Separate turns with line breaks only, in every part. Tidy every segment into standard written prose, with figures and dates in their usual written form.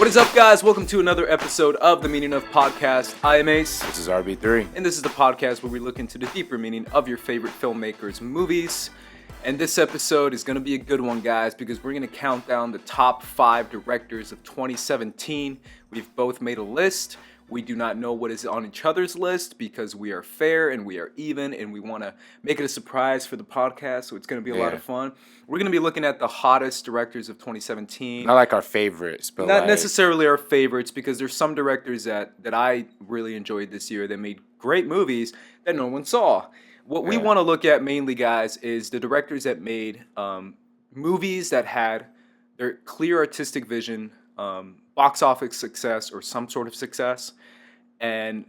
What is up, guys? Welcome to another episode of The Meaning of Podcast. I am Ace.
This is RB3.
And this is the podcast where we look into the deeper meaning of your favorite filmmakers' movies. And this episode is going to be a good one, guys, because we're going to count down the top 5 directors of 2017. We've both made a list. We do not know what is on each other's list because we are fair and we are even, and we want to make it a surprise for the podcast, so it's going to be a lot of fun. We're going to be looking at the hottest directors of 2017.
Not like our favorites, but
not necessarily our favorites, because there's some directors that I really enjoyed this year that made great movies that no one saw. What we want to look at mainly, guys, is the directors that made movies that had their clear artistic vision, box office success or some sort of success, and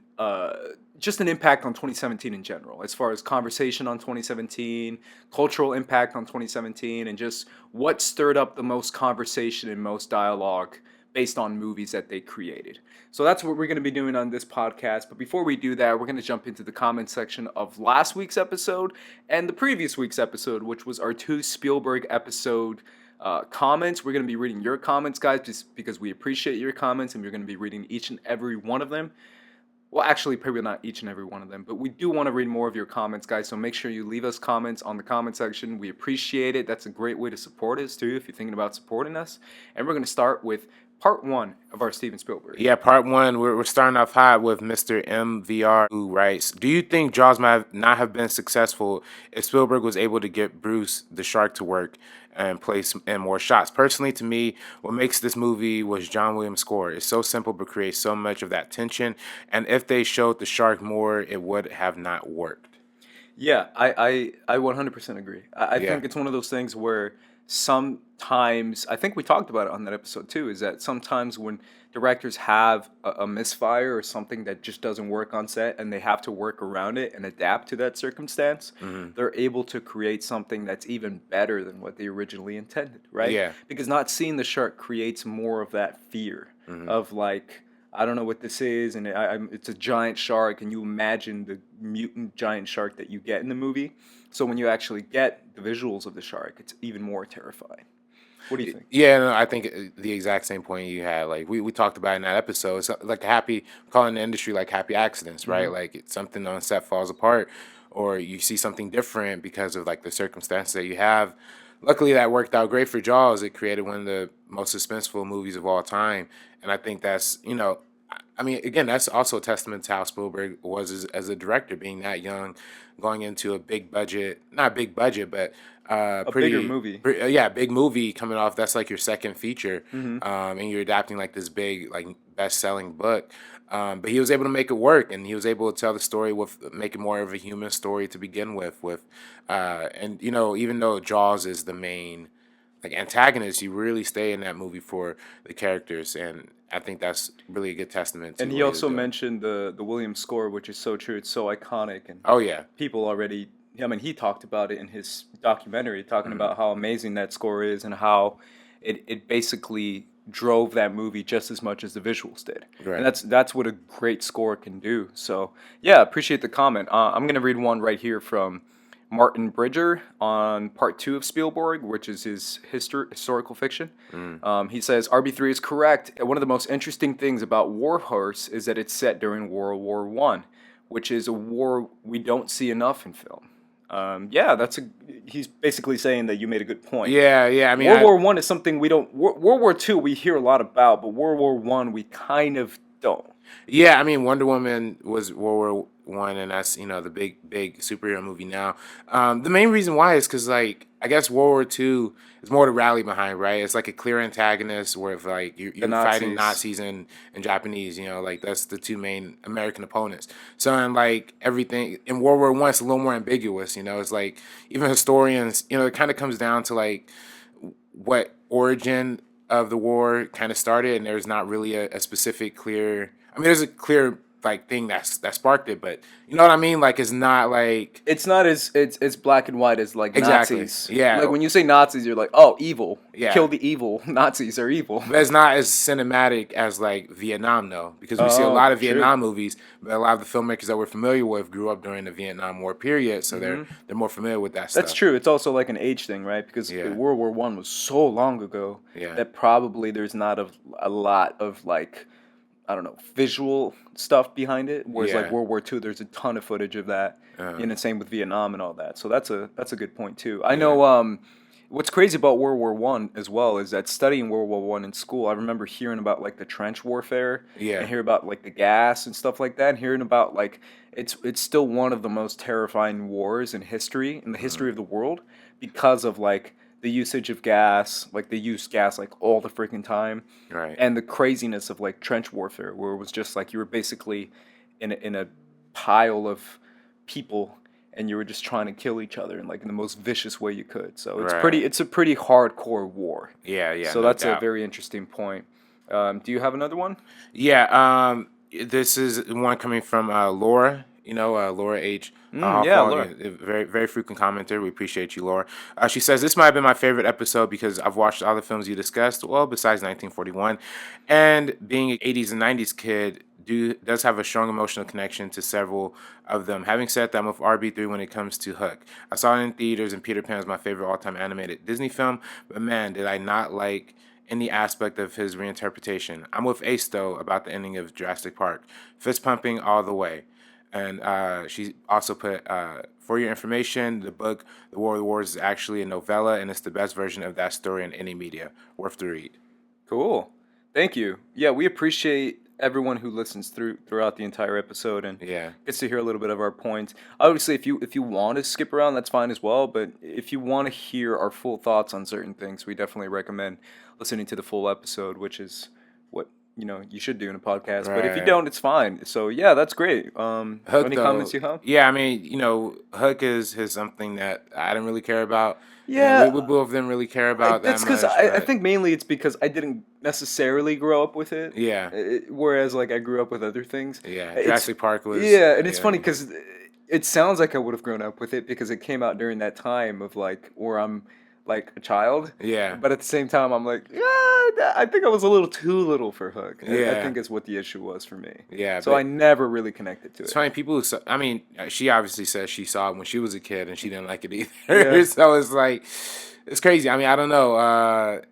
just an impact on 2017 in general, as far as conversation on 2017, cultural impact on 2017, and just what stirred up the most conversation and most dialogue based on movies that they created. So that's what we're going to be doing on this podcast. But before we do that, we're going to jump into the comment section of last week's episode and the previous week's episode, which was our 2 Spielberg episode comments. We're going to be reading your comments, guys, just because we appreciate your comments, and we're going to be reading each and every one of them. Well, actually, probably not each and every one of them, but we do want to read more of your comments, guys, so make sure you leave us comments on the comment section. We appreciate it. That's a great way to support us, too, if you're thinking about supporting us. And we're going to start with part 1 of our Steven Spielberg.
Yeah, part 1, we're starting off hot with Mr. MVR, who writes, do you think Jaws might not have been successful if Spielberg was able to get Bruce the shark to work and place in more shots? Personally, to me, what makes this movie was John Williams' score. It's so simple but creates so much of that tension, and if they showed the shark more, it would have not worked.
Yeah, I 100% agree. I think it's one of those things where sometimes, I think we talked about it on that episode too, is that sometimes when directors have a misfire or something that just doesn't work on set and they have to work around it and adapt to that circumstance, they're able to create something that's even better than what they originally intended, right?
Yeah.
Because not seeing the shark creates more of that fear of like, I don't know what this is, and it's a giant shark, and you imagine the mutant giant shark that you get in the movie. So when you actually get the visuals of the shark, it's even more terrifying. What do you think?
Yeah, no, I think the exact same point you had. Like we talked about in that episode. It's like calling the industry like happy accidents, right? Like it's something on set falls apart, or you see something different because of like the circumstances that you have. Luckily, that worked out great for Jaws. It created one of the most suspenseful movies of all time, and I think that's, I mean, again, that's also a testament to how Spielberg was as a director, being that young, going into a big budget, not big budget, but
bigger movie.
Big movie coming off. That's like your second feature, and you're adapting like this big, like best-selling book. But he was able to make it work, and he was able to tell the story make it more of a human story to begin with. And even though Jaws is the main antagonist, you really stay in that movie for the characters, and I think that's really a good testament to.
And he also mentioned the Williams score, which is so true. It's so iconic, and people already. I mean, he talked about it in his documentary, talking about how amazing that score is and how it basically drove that movie just as much as the visuals did.
Right.
And that's what a great score can do. So yeah, appreciate the comment. I'm gonna read one right here from Martin Bridger on part 2 of Spielberg, which is his historical fiction. He says, RB3 is correct. One of the most interesting things about War Horse is that it's set during World War I, which is a war we don't see enough in film. He's basically saying that you made a good point.
Yeah. I mean,
World War I is something we don't. World War II we hear a lot about, but World War I we kind of don't.
Yeah, I mean, Wonder Woman was World War I, and that's the big superhero movie now. The main reason why is because I guess World War II is more to rally behind, right? It's like a clear antagonist where if you're fighting Nazis and Japanese, that's the two main American opponents. So and everything in World War I, it's a little more ambiguous. It's like even historians, it kind of comes down to what origin of the war kind of started, and there's not really a specific clear. I mean, there's a clear like thing that sparked it, but you know what I mean? Like it's not like
It's not as it's black and white as like
exactly.
Nazis.
Yeah.
Like when you say Nazis, you're like, oh, evil.
Yeah.
Kill the evil. Nazis are evil.
But it's not as cinematic as like Vietnam though, because we see a lot of Vietnam movies, but a lot of the filmmakers that we're familiar with grew up during the Vietnam War period, so they're more familiar with that stuff.
That's true. It's also like an age thing, right? Because World War One was so long ago that probably there's not a lot of like, I don't know, visual stuff behind it. Whereas like World War II, there's a ton of footage of that. And the same with Vietnam and all that. So that's a good point too. I know what's crazy about World War One as well is that studying World War One in school, I remember hearing about like the trench warfare. And hear about like the gas and stuff like that, and hearing about like it's still one of the most terrifying wars in history, in the history of the world, because of like the usage of gas, like they use gas like all the freaking time,
Right.
and the craziness of like trench warfare, where it was just like you were basically in a pile of people, and you were just trying to kill each other in like in the most vicious way you could. So it's a pretty hardcore war.
Yeah.
So that's a very interesting point. Do you have another one?
Yeah. This is one coming from Laura. Laura H.
Laura.
Very, very frequent commenter. We appreciate you, Laura. She says, this might have been my favorite episode because I've watched all the films you discussed, well, besides 1941. And being an 80s and 90s kid does have a strong emotional connection to several of them. Having said that, I'm with RB3 when it comes to Hook. I saw it in theaters, and Peter Pan is my favorite all-time animated Disney film. But man, did I not like any aspect of his reinterpretation. I'm with Ace, though, about the ending of Jurassic Park. Fist pumping all the way. And she also put, for your information, the book The War of the Wars is actually a novella, and it's the best version of that story in any media. Worth the read.
Cool. Thank you. Yeah, we appreciate everyone who listens throughout the entire episode and gets to hear a little bit of our points. Obviously, if you want to skip around, that's fine as well. But if you want to hear our full thoughts on certain things, we definitely recommend listening to the full episode, which is what you should do in a podcast. But if you don't, it's fine. So yeah, that's great.
Hook,
any comments you have?
Yeah, I mean, Hook is something that I didn't really care about.
Yeah,
we both didn't really care about that much.
That's because I think mainly it's because I didn't necessarily grow up with it.
Yeah.
Whereas like I grew up with other things.
Yeah, Jurassic Park was.
Yeah, and it's funny because it sounds like I would have grown up with it because it came out during that time of like where I'm like a child.
Yeah.
But at the same time, I'm like, I think I was a little too little for Hook.
Yeah.
I think is what the issue was for me.
Yeah.
So I never really connected to it.
It's funny, people who, I mean, she obviously says she saw it when she was a kid and she didn't like it either. Yeah. So it's like, it's crazy. I mean, I don't know.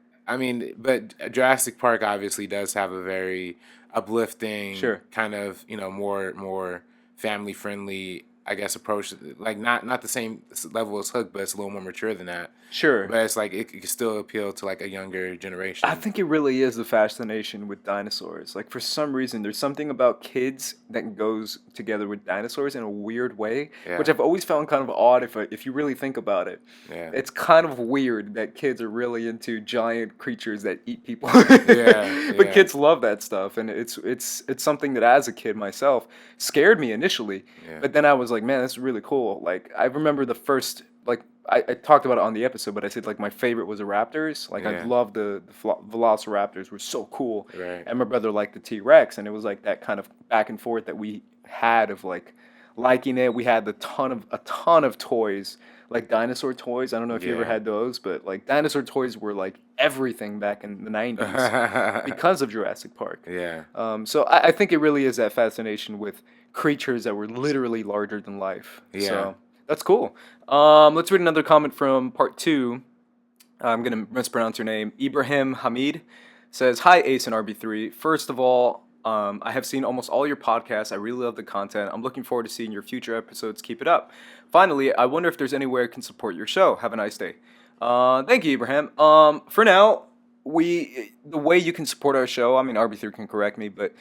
But Jurassic Park obviously does have a very uplifting, kind of, more family friendly, I guess, approach. Like not the same level as Hook, but it's a little more mature than that.
Sure.
But it's like it can still appeal to like a younger generation.
I think it really is the fascination with dinosaurs. Like for some reason, there's something about kids that goes together with dinosaurs in a weird way, which I've always found kind of odd if you really think about it.
Yeah.
It's kind of weird that kids are really into giant creatures that eat people. But kids love that stuff, and it's something that as a kid myself scared me initially. Yeah. But then I was like, man, this is really cool. Like I remember the first I talked about it on the episode, but I said like my favorite was the raptors. Like I loved the velociraptors were so cool.
Right.
And my brother liked the T-Rex, and it was like that kind of back and forth that we had of like liking it. We had a ton of toys, like dinosaur toys. I don't know if you ever had those, but like dinosaur toys were like everything back in the 90s because of Jurassic Park.
Yeah.
So I think it really is that fascination with creatures that were literally larger than life.
Yeah.
So that's cool. Let's read another comment from part 2. I'm going to mispronounce your name. Ibrahim Hamid says, hi, Ace and RB3. First of all, I have seen almost all your podcasts. I really love the content. I'm looking forward to seeing your future episodes. Keep it up. Finally, I wonder if there's any way I can support your show. Have a nice day. Thank you, Ibrahim. For now, the way you can support our show, I mean, RB3 can correct me, but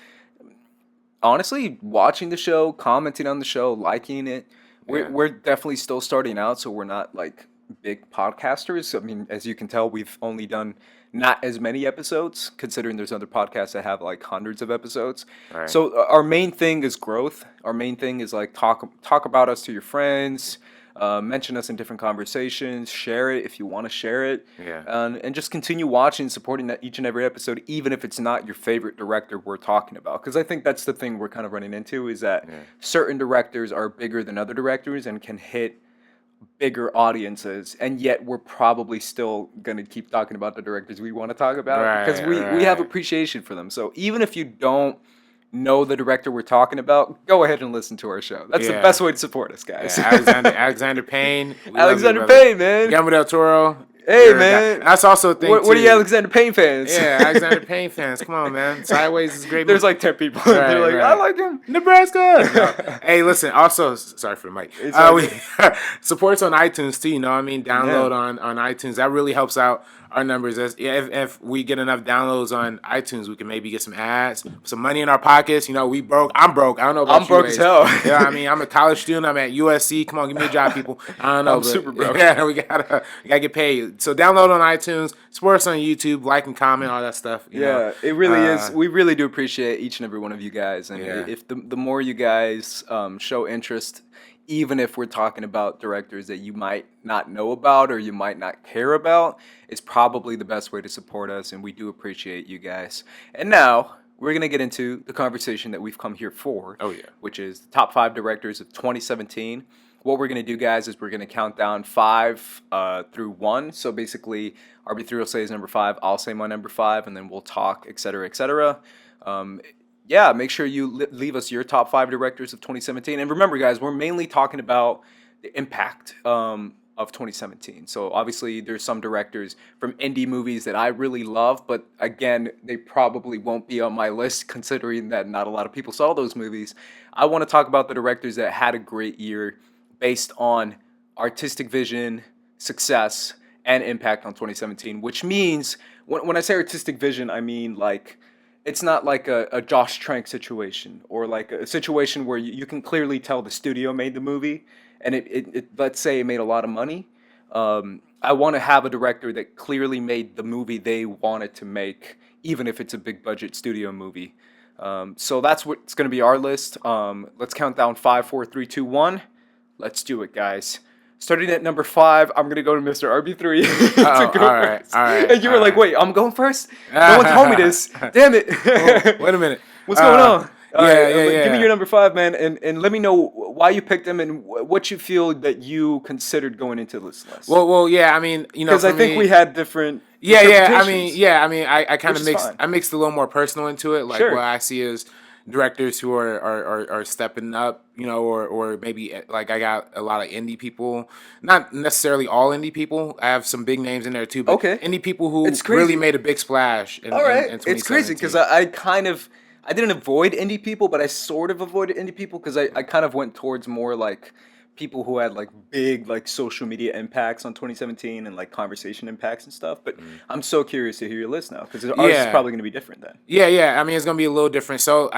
honestly, watching the show, commenting on the show, liking it, we're definitely still starting out, so we're not like big podcasters. I mean, as you can tell, we've only done not as many episodes, considering there's other podcasts that have like hundreds of episodes.
Right.
So our main thing is growth. Our main thing is like talk about us to your friends. Mention us in different conversations. Share it if you want to share it.
Yeah.
And just continue watching, supporting that each and every episode, even if it's not your favorite director we're talking about. Because I think that's the thing we're kind of running into is that certain directors are bigger than other directors and can hit bigger audiences, and yet we're probably still going to keep talking about the directors we want to talk about because we have appreciation for them. So even if you don't know the director we're talking about, go ahead and listen to our show. That's the best way to support us, guys.
Alexander Payne.
Alexander Payne, man.
Guillermo del Toro.
Hey, man.
That's also a thing,
What are you Alexander Payne fans?
Yeah, Alexander Payne fans. Come on, man. Sideways is a great.
There's like 10 people. They're like, I like him.
Nebraska. No. Hey, listen. Also, sorry for the mic. We support us on iTunes too. You know what I mean? Download on iTunes. That really helps out our numbers. If we get enough downloads on iTunes, we can maybe get some ads, some money in our pockets. You know, we broke. I'm broke. I don't know about you.
I'm broke as hell.
Yeah, I mean, I'm a college student. I'm at USC. Come on, give me a job, people. I don't know.
I'm super broke.
Yeah, we gotta get paid. So download on iTunes, support us on YouTube, like and comment, all that stuff. You know.
It really is. We really do appreciate each and every one of you guys. And if the more you guys show interest, even if we're talking about directors that you might not know about or you might not care about, it's probably the best way to support us, and we do appreciate you guys. And now we're going to get into the conversation that we've come here for, which is the top 5 directors of 2017. What we're going to do, guys, is we're going to count down 5 through 1. So basically, RB3 will say his number 5, I'll say my number 5, and then we'll talk, et cetera, et cetera. Make sure you leave us your top 5 directors of 2017. And remember, guys, we're mainly talking about the impact of 2017. So obviously, there's some directors from indie movies that I really love, but again, they probably won't be on my list considering that not a lot of people saw those movies. I want to talk about the directors that had a great year based on artistic vision, success, and impact on 2017, which means when I say artistic vision, I mean like it's not like a Josh Trank situation or like a situation where you can clearly tell the studio made the movie and it let's say it made a lot of money. I want to have a director that clearly made the movie they wanted to make, even if it's a big budget studio movie. So that's what's going to be our list. Let's count down 5, 4, 3, 2, 1. Let's do it, guys. Starting at number 5, I'm going to go to Mr. RB3 to go first. All right. And you were like, wait, I'm going first? No one told me this. Damn it.
Wait a minute.
What's going on?
Yeah.
Give me your number 5, man, and let me know why you picked him and what you feel that you considered going into this list.
Well, yeah. I mean, you know,
because I think we had different.
I mean, I kind of mixed a little more personal into it, like what I see as directors who are stepping up, you know, or maybe like I got a lot of indie people, not necessarily all indie people. I have some big names in there too, but indie people who really made a big splash. In 2017.
It's crazy because I didn't avoid indie people, but I sort of avoided indie people because I kind of went towards more like people who had like big like social media impacts on 2017 and like conversation impacts and stuff. But I'm so curious to hear your list now because ours is probably going to be different then. Yeah.
I mean, it's going to be a little different. So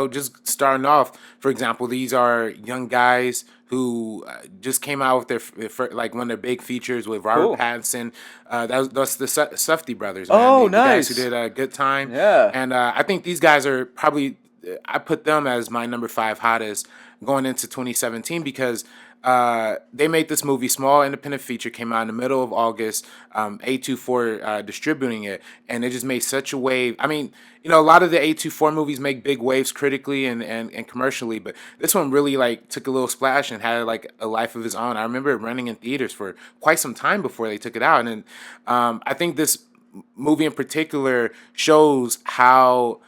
just starting off, for example, these are young guys who just came out with their like one of their big features with Robert Pattinson. That's the Safdie brothers. Man.
Oh,
the
nice.
guys who did a Good Time.
Yeah.
And I think these guys are probably, I put them as my number 5 hottest going into 2017 because they made this movie, small independent feature, came out in the middle of August, A24 distributing it, and it just made such a wave. I mean, you know, a lot of the A24 movies make big waves critically and commercially, but this one really like took a little splash and had like a life of its own. I remember it running in theaters for quite some time before they took it out, and I think this movie in particular shows how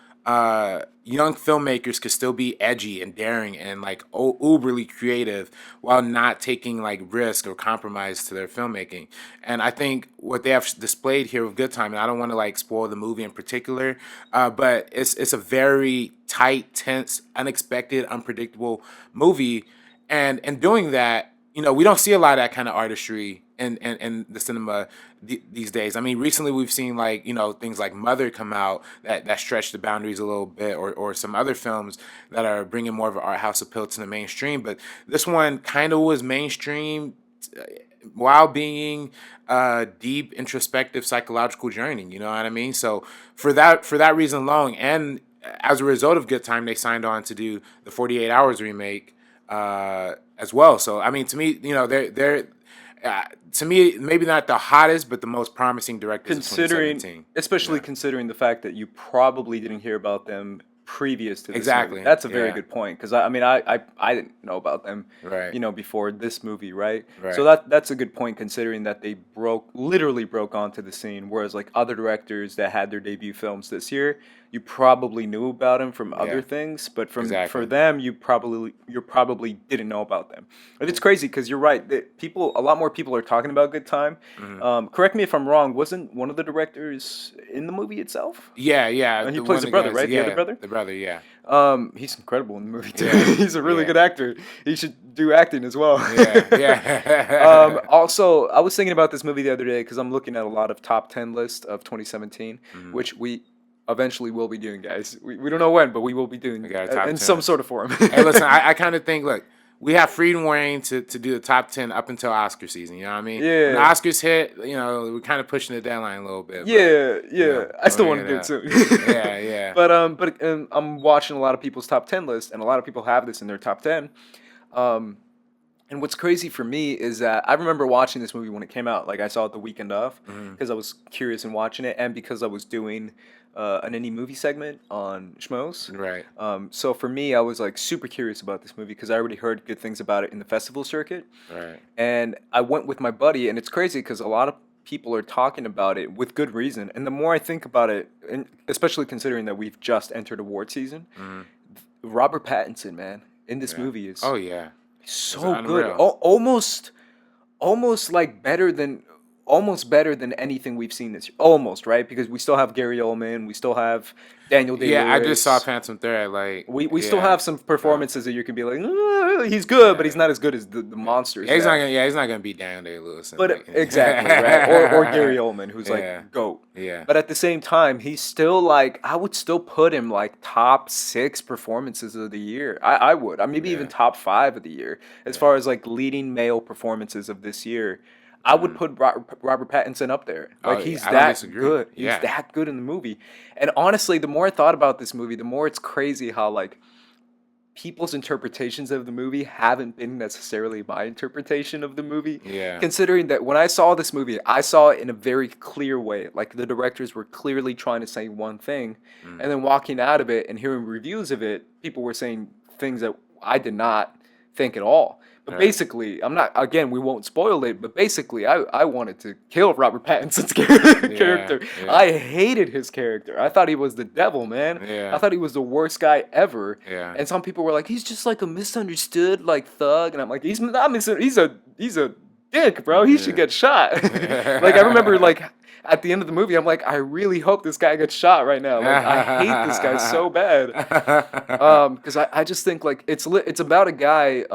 young filmmakers could still be edgy and daring and like uberly creative while not taking like risk or compromise to their filmmaking. And I think what they have displayed here with Good Time, and I don't want to like spoil the movie in particular, but it's a very tight, tense, unexpected, unpredictable movie. And in doing that, you know, we don't see a lot of that kind of artistry in the cinema these days. I mean, recently we've seen like, you know, things like Mother come out that stretch the boundaries a little bit, or some other films that are bringing more of an art house appeal to the mainstream. But this one kind of was mainstream while being a deep, introspective, psychological journey. You know what I mean? So for that reason alone, and as a result of Good Time, they signed on to do the 48 Hours remake. as well. So I mean, to me, they're to me maybe not the hottest, but the most promising directors of
Considering,
2017.
especially
Yeah,
considering the fact that you probably didn't hear about them previous to this movie.
exactly.
That's a very
Yeah,
good point because I mean I didn't know about them,
right,
before this movie, right? So
right.
that's a good point considering that they literally broke onto the scene, whereas like other directors that had their debut films this year, you probably knew about them from other
Yeah,
things, but for
exactly.
them, you probably didn't know about them. And it's crazy because you're right that a lot more people are talking about Good Time.
Hmm.
Correct me if I'm wrong. Wasn't one of the directors in the movie itself?
Yeah, yeah.
And he
The
plays
one
the
that
brother,
goes,
right? The other
yeah,
brother.
the brother, yeah,
He's incredible in the movie too.
yeah,
He's a really
yeah,
good actor. He should do acting as well.
yeah, yeah.
Also, I was thinking about this movie the other day because I'm looking at a lot of top 10 lists of 2017,
Hmm.
which we eventually will be doing, guys. We don't know when, but we will be
We
doing
got a top
in some
10.
sort of form.
Hey, listen, I kind of think, look, we have freedom reign to do the top 10 up until Oscar season. You know what I mean? When the
Yeah,
Oscars hit, we're kind of pushing the deadline a little bit, but
yeah, yeah. I
I
still
mean,
want to do it soon.
yeah, yeah.
But I'm watching a lot of people's top 10 lists, and a lot of people have this in their top 10. Um, And what's crazy for me is that I remember watching this movie when it came out. Like I saw it the weekend of
Hmm.
because I was curious in watching it, and because I was doing an indie movie segment on Schmoes.
Right.
So for me, I was like super curious about this movie because I already heard good things about it in the festival circuit,
Right.
and I went with my buddy, and it's crazy because a lot of people are talking about it with good reason. And the more I think about it, and especially considering that we've just entered award season,
Hmm.
Robert Pattinson, man, in this
Yeah.
movie is
Oh yeah. It's
so good.
unreal.
Almost like almost better than anything we've seen this year. Almost, right? Because we still have Gary Oldman, we still have Daniel Day
Yeah, I just saw
Lewis.
Phantom Thread. Like,
We still
yeah.
have some
So,
performances that you can be like, he's good, but
yeah.
he's not as good as the
Yeah.
monsters
Yeah, he's not
that.
gonna. Yeah, he's not gonna beat Daniel Day Lewis and
But
like.
exactly, right? Or Gary Oldman, who's
Yeah.
like GOAT.
Yeah.
But at the same time, he's still like I would still put him like top 6 performances of the year. I would. I maybe even
Yeah.
top 5 of the year as
Yeah.
far as like leading male performances of this year. I would
Mhm.
put Robert Pattinson up there.
Oh,
Like
yeah,
he's
I don't
that
disagree.
good. He's
Yeah.
that good in the movie. And honestly, the more I thought about this movie, the more it's crazy how like people's interpretations of the movie haven't been necessarily my interpretation of the movie.
Yeah.
Considering that when I saw this movie, I saw it in a very clear way. Like the directors were clearly trying to say one thing,
Mm.
and then walking out of it and hearing reviews of it, people were saying things that I did not think at all. But
Right.
basically, I'm not, again, we won't spoil it, but basically, I wanted to kill Robert Pattinson's
Yeah.
character.
Yeah.
I hated his character. I thought he was the devil, man. I
Yeah.
thought he was the worst guy ever.
Yeah.
And some people were like, he's just like a misunderstood like thug, and I'm like, he's not he's a dick, bro. He should
Yeah.
get shot. Like I remember like at the end of the movie, I'm like, I really hope this guy gets shot right now. Like I hate this guy so bad. Because I just think like it's about a guy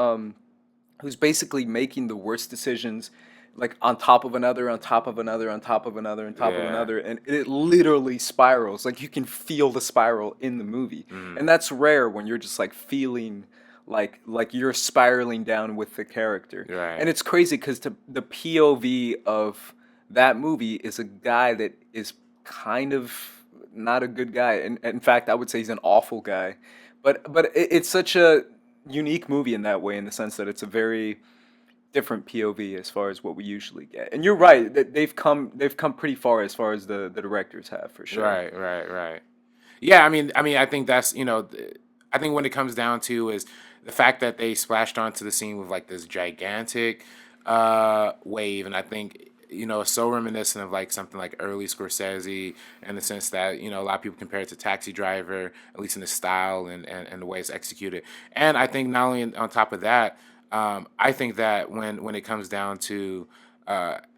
who's basically making the worst decisions like on top of another, on top of another, on top of another, on top of
Yeah.
another, and it literally spirals. Like you can feel the spiral in the movie,
Mm.
and that's rare when you're just like feeling like you're spiraling down with the character.
Right.
And it's crazy because the POV of that movie is a guy that is kind of not a good guy, and in fact, I would say he's an awful guy. But it's such a unique movie in that way, in the sense that it's a very different POV as far as what we usually get. And you're right that they've come pretty far as far as the directors have for sure.
Right. Right. Right. Yeah. I mean, I think that's I think when it comes down to is the fact that they splashed onto the scene with like this gigantic wave, and I think it's so reminiscent of like something like early Scorsese in the sense that a lot of people compare it to Taxi Driver, at least in the style and the way it's executed. And I think not only on top of that, I think that when it comes down to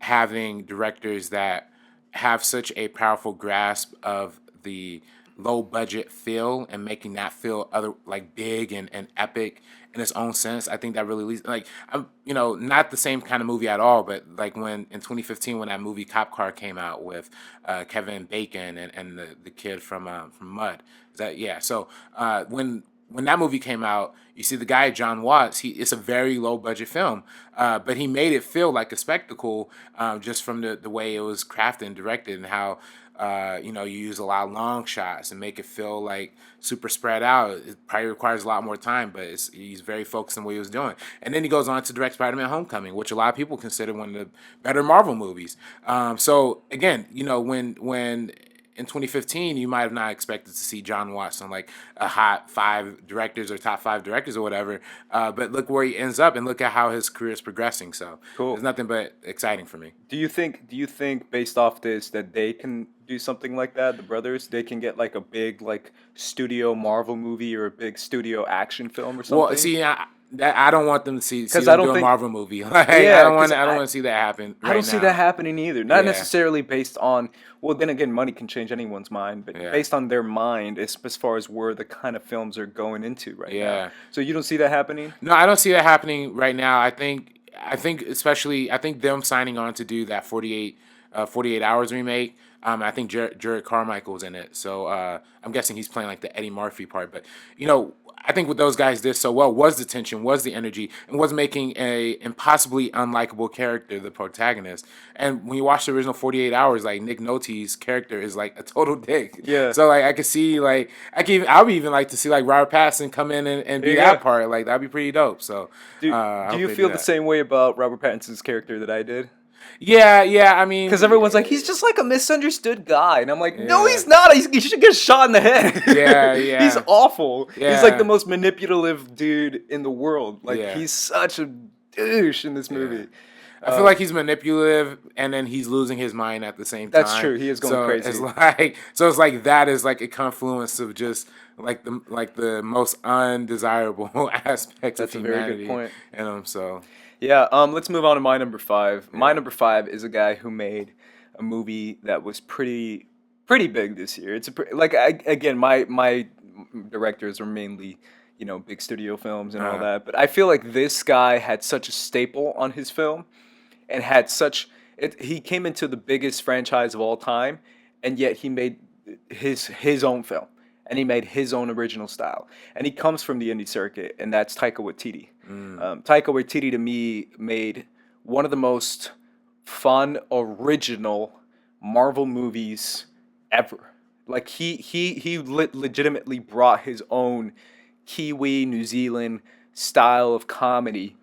having directors that have such a powerful grasp of the low budget feel and making that feel other like big and epic in its own sense, I think that really leads like I'm not the same kind of movie at all, but like when in 2015 when that movie Cop Car came out with Kevin Bacon and the kid from Mud. Is that yeah? So when that movie came out, you see the guy John Watts. It's a very low budget film, but he made it feel like a spectacle just from the way it was crafted and directed, and how you use a lot of long shots and make it feel like super spread out. It probably requires a lot more time, but he's very focused on what he was doing. And then he goes on to direct Spider-Man: Homecoming, which a lot of people consider one of the better Marvel movies. So again, when in 2015, you might have not expected to see John Watts on like a hot 5 directors or top 5 directors or whatever. But look where he ends up, and look at how his career is progressing. So
Cool.
there's nothing but exciting for me.
Do you think based off this that they can do something like that? The brothers, they can get like a big like studio Marvel movie or a big studio action film or something?
Well, see, I don't want them to see
'Cause
them
I don't
do a
think-
Marvel movie. Like,
Yeah,
I don't
'cause
want to see that happen.
I don't
right
see
now.
that happening either. Not
Yeah.
necessarily based on, well, then again, money can change anyone's mind, but
Yeah.
based on their mind as far as where the kind of films are going into right
Yeah.
now. So you don't see that happening?
No, I don't see that happening right now. I think especially them signing on to do that 48 hours remake. I think Jared Carmichael's in it, so I'm guessing he's playing like the Eddie Murphy part. But I think what those guys did so well was the tension, was the energy, and was making a impossibly unlikable character the protagonist. And when you watch the original 48 Hours, like Nick Nolte's character is like a total dick.
Yeah.
So like I could see I would even like to see like Robert Pattinson come in and be
Yeah.
that part. Like that'd be pretty dope. So
Do,
I
do
hope
you
they
feel the
that.
same way about Robert Pattinson's character that I did?
Yeah. I mean,
Because everyone's like, he's just like a misunderstood guy. And I'm like, no,
Yeah.
he's not. He should get shot in the head.
Yeah.
He's awful. He's
Yeah.
like the most manipulative dude in the world. Like,
Yeah.
he's such a douche in this movie.
I feel like he's manipulative, and then he's losing his mind at the same time.
That's true. He is going
so
crazy.
It's like that is like a confluence of just like the most undesirable aspects
That's a
of
very
humanity.
good point.
In him, so
Yeah, let's move on to my number 5. My number 5 is a guy who made a movie that was pretty big this year. It's again, my directors are mainly, big studio films and all
Uh-huh.
that, but I feel like this guy had such a staple on his film and had he came into the biggest franchise of all time, and yet he made his own film. And he made his own original style. And he comes from the indie circuit, and that's Taika Waititi. Taika Waititi, to me, made one of the most fun, original Marvel movies ever. Like, he legitimately brought his own Kiwi, New Zealand style of comedy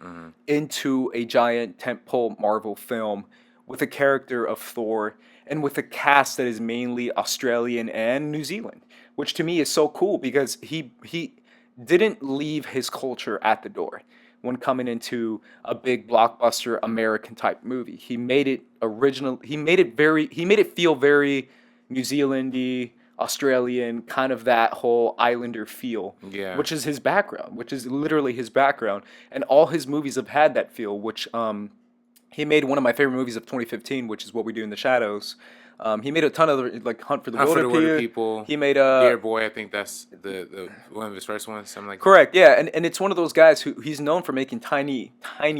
into a giant tentpole Marvel film with a character of Thor and with a cast that is mainly Australian and New Zealand, which to me is so cool because he didn't leave his culture at the door when coming into a big blockbuster American type movie. He made it original. He made it feel very New Zealandy, Australian, kind of that whole islander feel,
Yeah.
which is his background, which is literally his background. And all his movies have had that feel, which he made one of my favorite movies of 2015, which is What We Do in the Shadows. He made a ton of like Hunt for the
Hunt for the
Wilder
Wilder
People.
People.
He made
Dear Boy, I think that's the one of his first ones, something like
correct, yeah, and it's one of those guys who he's known for making tiny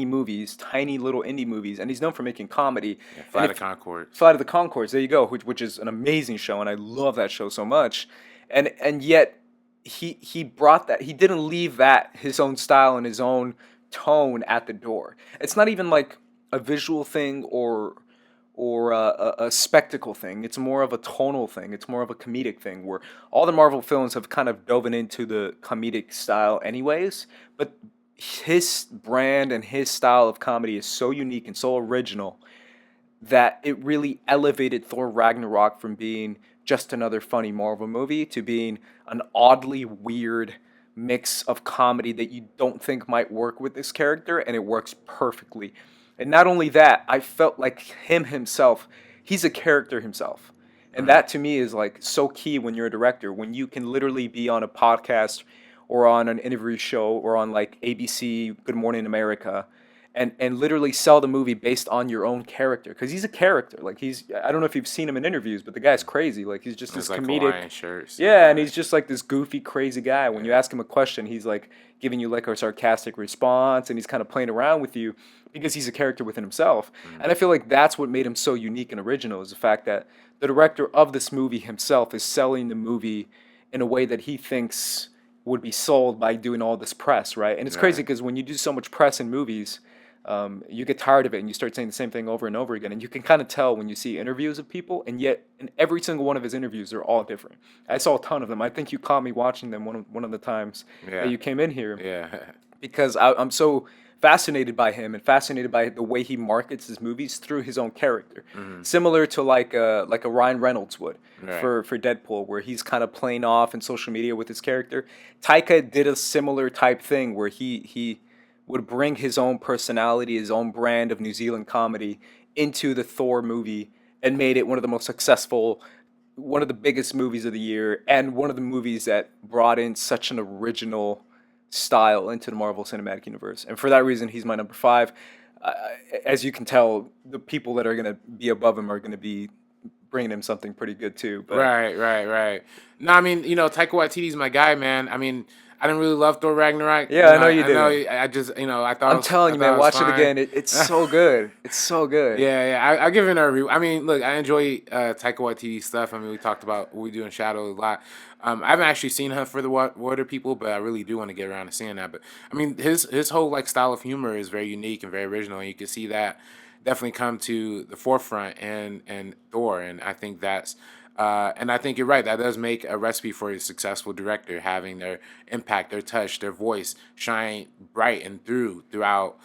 movies, tiny little indie movies, and he's known for making comedy.
that. Flight
And
of Concord.
Flight of the Conchords, there you go, which is an amazing show, and I love that show so much. And yet he brought that. He didn't leave that his own style and his own tone at the door. It's not even like a visual thing or a spectacle thing. It's more of a tonal thing. It's more of a comedic thing where all the Marvel films have kind of dove into the comedic style anyways, but his brand and his style of comedy is so unique and so original that it really elevated Thor Ragnarok from being just another funny Marvel movie to being an oddly weird mix of comedy that you don't think might work with this character, and it works perfectly. And not only that, I felt like him himself, he's a character himself. And that to me is like so key when you're a director, when you can literally be on a podcast or on an interview show or on like ABC Good Morning America and literally sell the movie based on your own character, because he's a character. Like I don't know if you've seen him in interviews, but the guy's crazy. Like he's just
It's
this
like
comedic
Hawaiian shirts.
yeah, and he's just like this goofy, crazy guy. When you ask him a question, he's like giving you like a sarcastic response, and he's kind of playing around with you because he's a character within himself. And I feel like that's what made him so unique and original, is the fact that the director of this movie himself is selling the movie in a way that he thinks would be sold by doing all this press, right? And it's crazy
Right.
because when you do so much press in movies, you get tired of it and you start saying the same thing over and over again. And you can kind of tell when you see interviews of people, and yet in every single one of his interviews, they're all different. I saw a ton of them. I think you caught me watching them one of the times that
Yeah.
you came in here
Yeah.
because I'm so fascinated by him and fascinated by the way he markets his movies through his own character,
Hmm.
similar to like a Ryan Reynolds would
Right.
for Deadpool, where he's kind of playing off in social media with his character. Taika did a similar type thing where he would bring his own personality, his own brand of New Zealand comedy into the Thor movie and made it one of the most successful, one of the biggest movies of the year, and one of the movies that brought in such an original style into the Marvel Cinematic Universe. And for that reason, he's my number five. Uh, as you can tell, the people that are going to be above him are going to be bringing him something pretty good too. But
Right, right, right. No, I mean, Taika Waititi's my guy, man. I mean, I didn't really love Thor Ragnarok.
yeah, I know you
I know.
didn't.
I just,
I'm telling
I
you,
thought
man,
it was
watch it
fine.
again. It's so good. It's so good.
Yeah, yeah. I give it a review. I mean, look, I enjoy Taika Waititi stuff. I mean, we talked about what we do in Shadow a lot. I haven't actually seen Hunt for the Water People, but I really do want to get around to seeing that. But I mean, his whole like style of humor is very unique and very original, and you can see that definitely come to the forefront and Thor, and I think that's. And I think you're right. That does make a recipe for a successful director, having their impact, their touch, their voice shine bright and throughout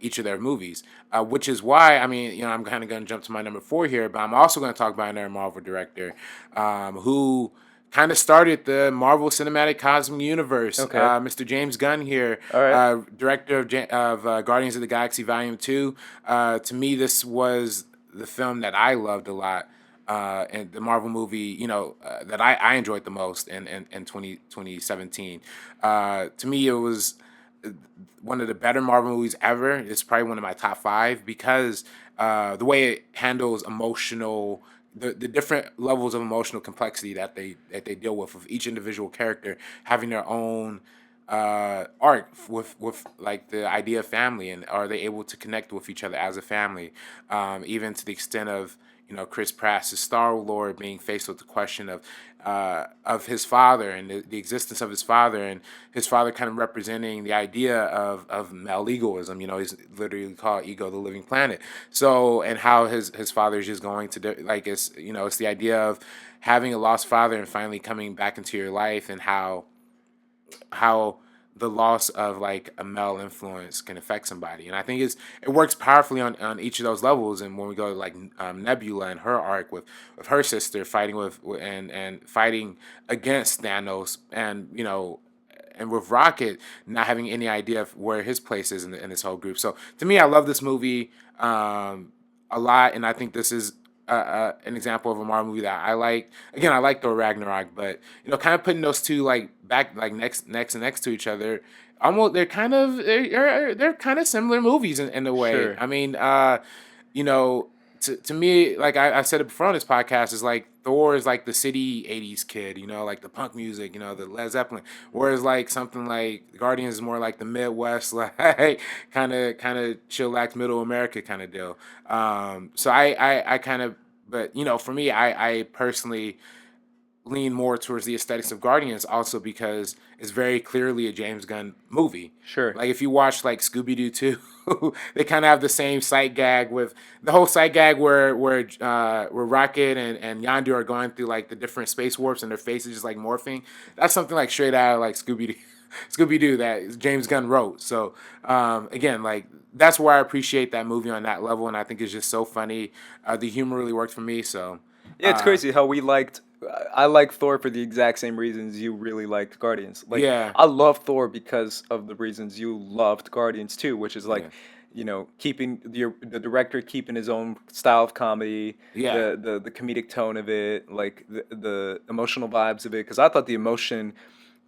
each of their movies. Which is why, I mean, I'm kind of going to jump to my number four here, but I'm also going to talk about another Marvel director who kind of started the Marvel Cinematic Cosmic Universe.
Okay.
Mr. James Gunn here,
All right.
director of Guardians of the Galaxy Volume 2. To me, this was the film that I loved a lot. And the Marvel movie, that I enjoyed the most in 2017. To me, it was one of the better Marvel movies ever. It's probably one of my top five because the way it handles the different levels of emotional complexity that they deal with each individual character having their own arc with like the idea of family, and are they able to connect with each other as a family, even to the extent of Chris Pratt's Star-Lord being faced with the question of his father and the existence of his father, and his father kind of representing the idea of male egoism. He's literally called Ego the Living Planet. So, and how his father is just going to like it's the idea of having a lost father and finally coming back into your life, and how the loss of like a male influence can affect somebody. And I think it works powerfully on each of those levels. And when we go to like Nebula and her arc with her sister fighting and fighting against Thanos, and with Rocket not having any idea of where his place is in this whole group. So to me, I love this movie a lot, and I think this is an example of a Marvel movie that I like. Again, I like Thor Ragnarok, but kind of putting those two like back, like next and next to each other. Almost, they're kind of similar movies in a way.
Sure.
I mean, you know, to me, like I said it before on this podcast, is like Thor is like the city '80s kid, like the punk music, the Led Zeppelin. Whereas like something like Guardians is more like the Midwest, like kind of chillax middle America kind of deal. So I kind of, but for me, I personally lean more towards the aesthetics of Guardians, also because it's very clearly a James Gunn movie.
Sure.
Like if you watch like Scooby Doo 2, they kind of have the same sight gag, with the whole sight gag where Rocket and Yondu are going through like the different space warps and their faces just like morphing. That's something like straight out of like Scooby Doo that James Gunn wrote. So again, like that's where I appreciate that movie on that level, and I think it's just so funny. The humor really worked for me. So
Yeah, it's crazy how we liked. I like Thor for the exact same reasons you really liked Guardians. Like,
yeah,
I love Thor because of the reasons you loved Guardians too, which is like,
yeah,
keeping the director keeping his own style of comedy,
yeah.
the comedic tone of it, like the emotional vibes of it. Because I thought the emotion,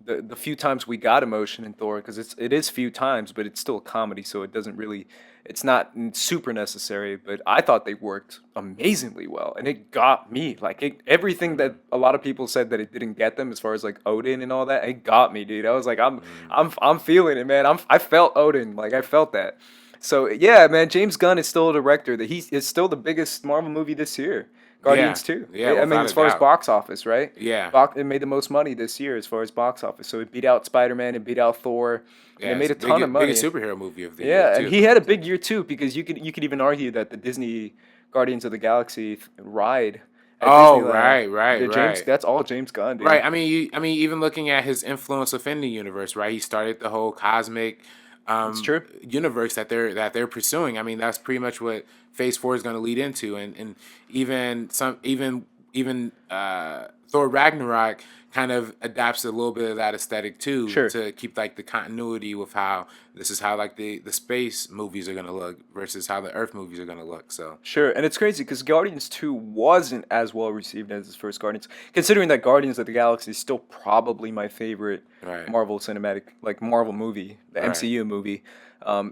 the few times we got emotion in Thor, because it is few times, but it's still a comedy, so it doesn't really, it's not super necessary. But I thought they worked amazingly well, and it got me. Like everything that a lot of people said that it didn't get them, as far as like Odin and all that, it got me, dude. I was like, I'm feeling it, man. I felt Odin, like I felt that. So yeah, man, James Gunn is still a director. That he's is still the biggest Marvel movie this year.
Yeah,
Guardians 2.
yeah,
I mean,
without
as
a
far as
doubt.
box office, right?
Yeah,
It made the most money this year as far as box office. So it beat out Spider-Man, it beat out Thor, and it
yeah,
made
it's
a ton of
biggest
money.
superhero movie of the year
Yeah, and
too.
he had a big year too because you could even argue that the Disney Guardians of the Galaxy ride at
Oh,
Disneyland,
right, right,
the James
right.
that's all James Gunn, dude.
Right. I mean, even looking at his influence within the universe, right? He started the whole cosmic
It's true.
universe that they're pursuing. I mean, that's pretty much what Phase 4 is going to lead into, and even Thor Ragnarok kind of adapts a little bit of that aesthetic too
Sure.
to keep like the continuity with how this is how like the space movies are going to look versus how the Earth movies are going to look. So
Sure, and it's crazy because Guardians 2 wasn't as well received as his first Guardians, considering that Guardians of the Galaxy is still probably my favorite
right,
Marvel cinematic, like Marvel movie, the
right.
MCU movie.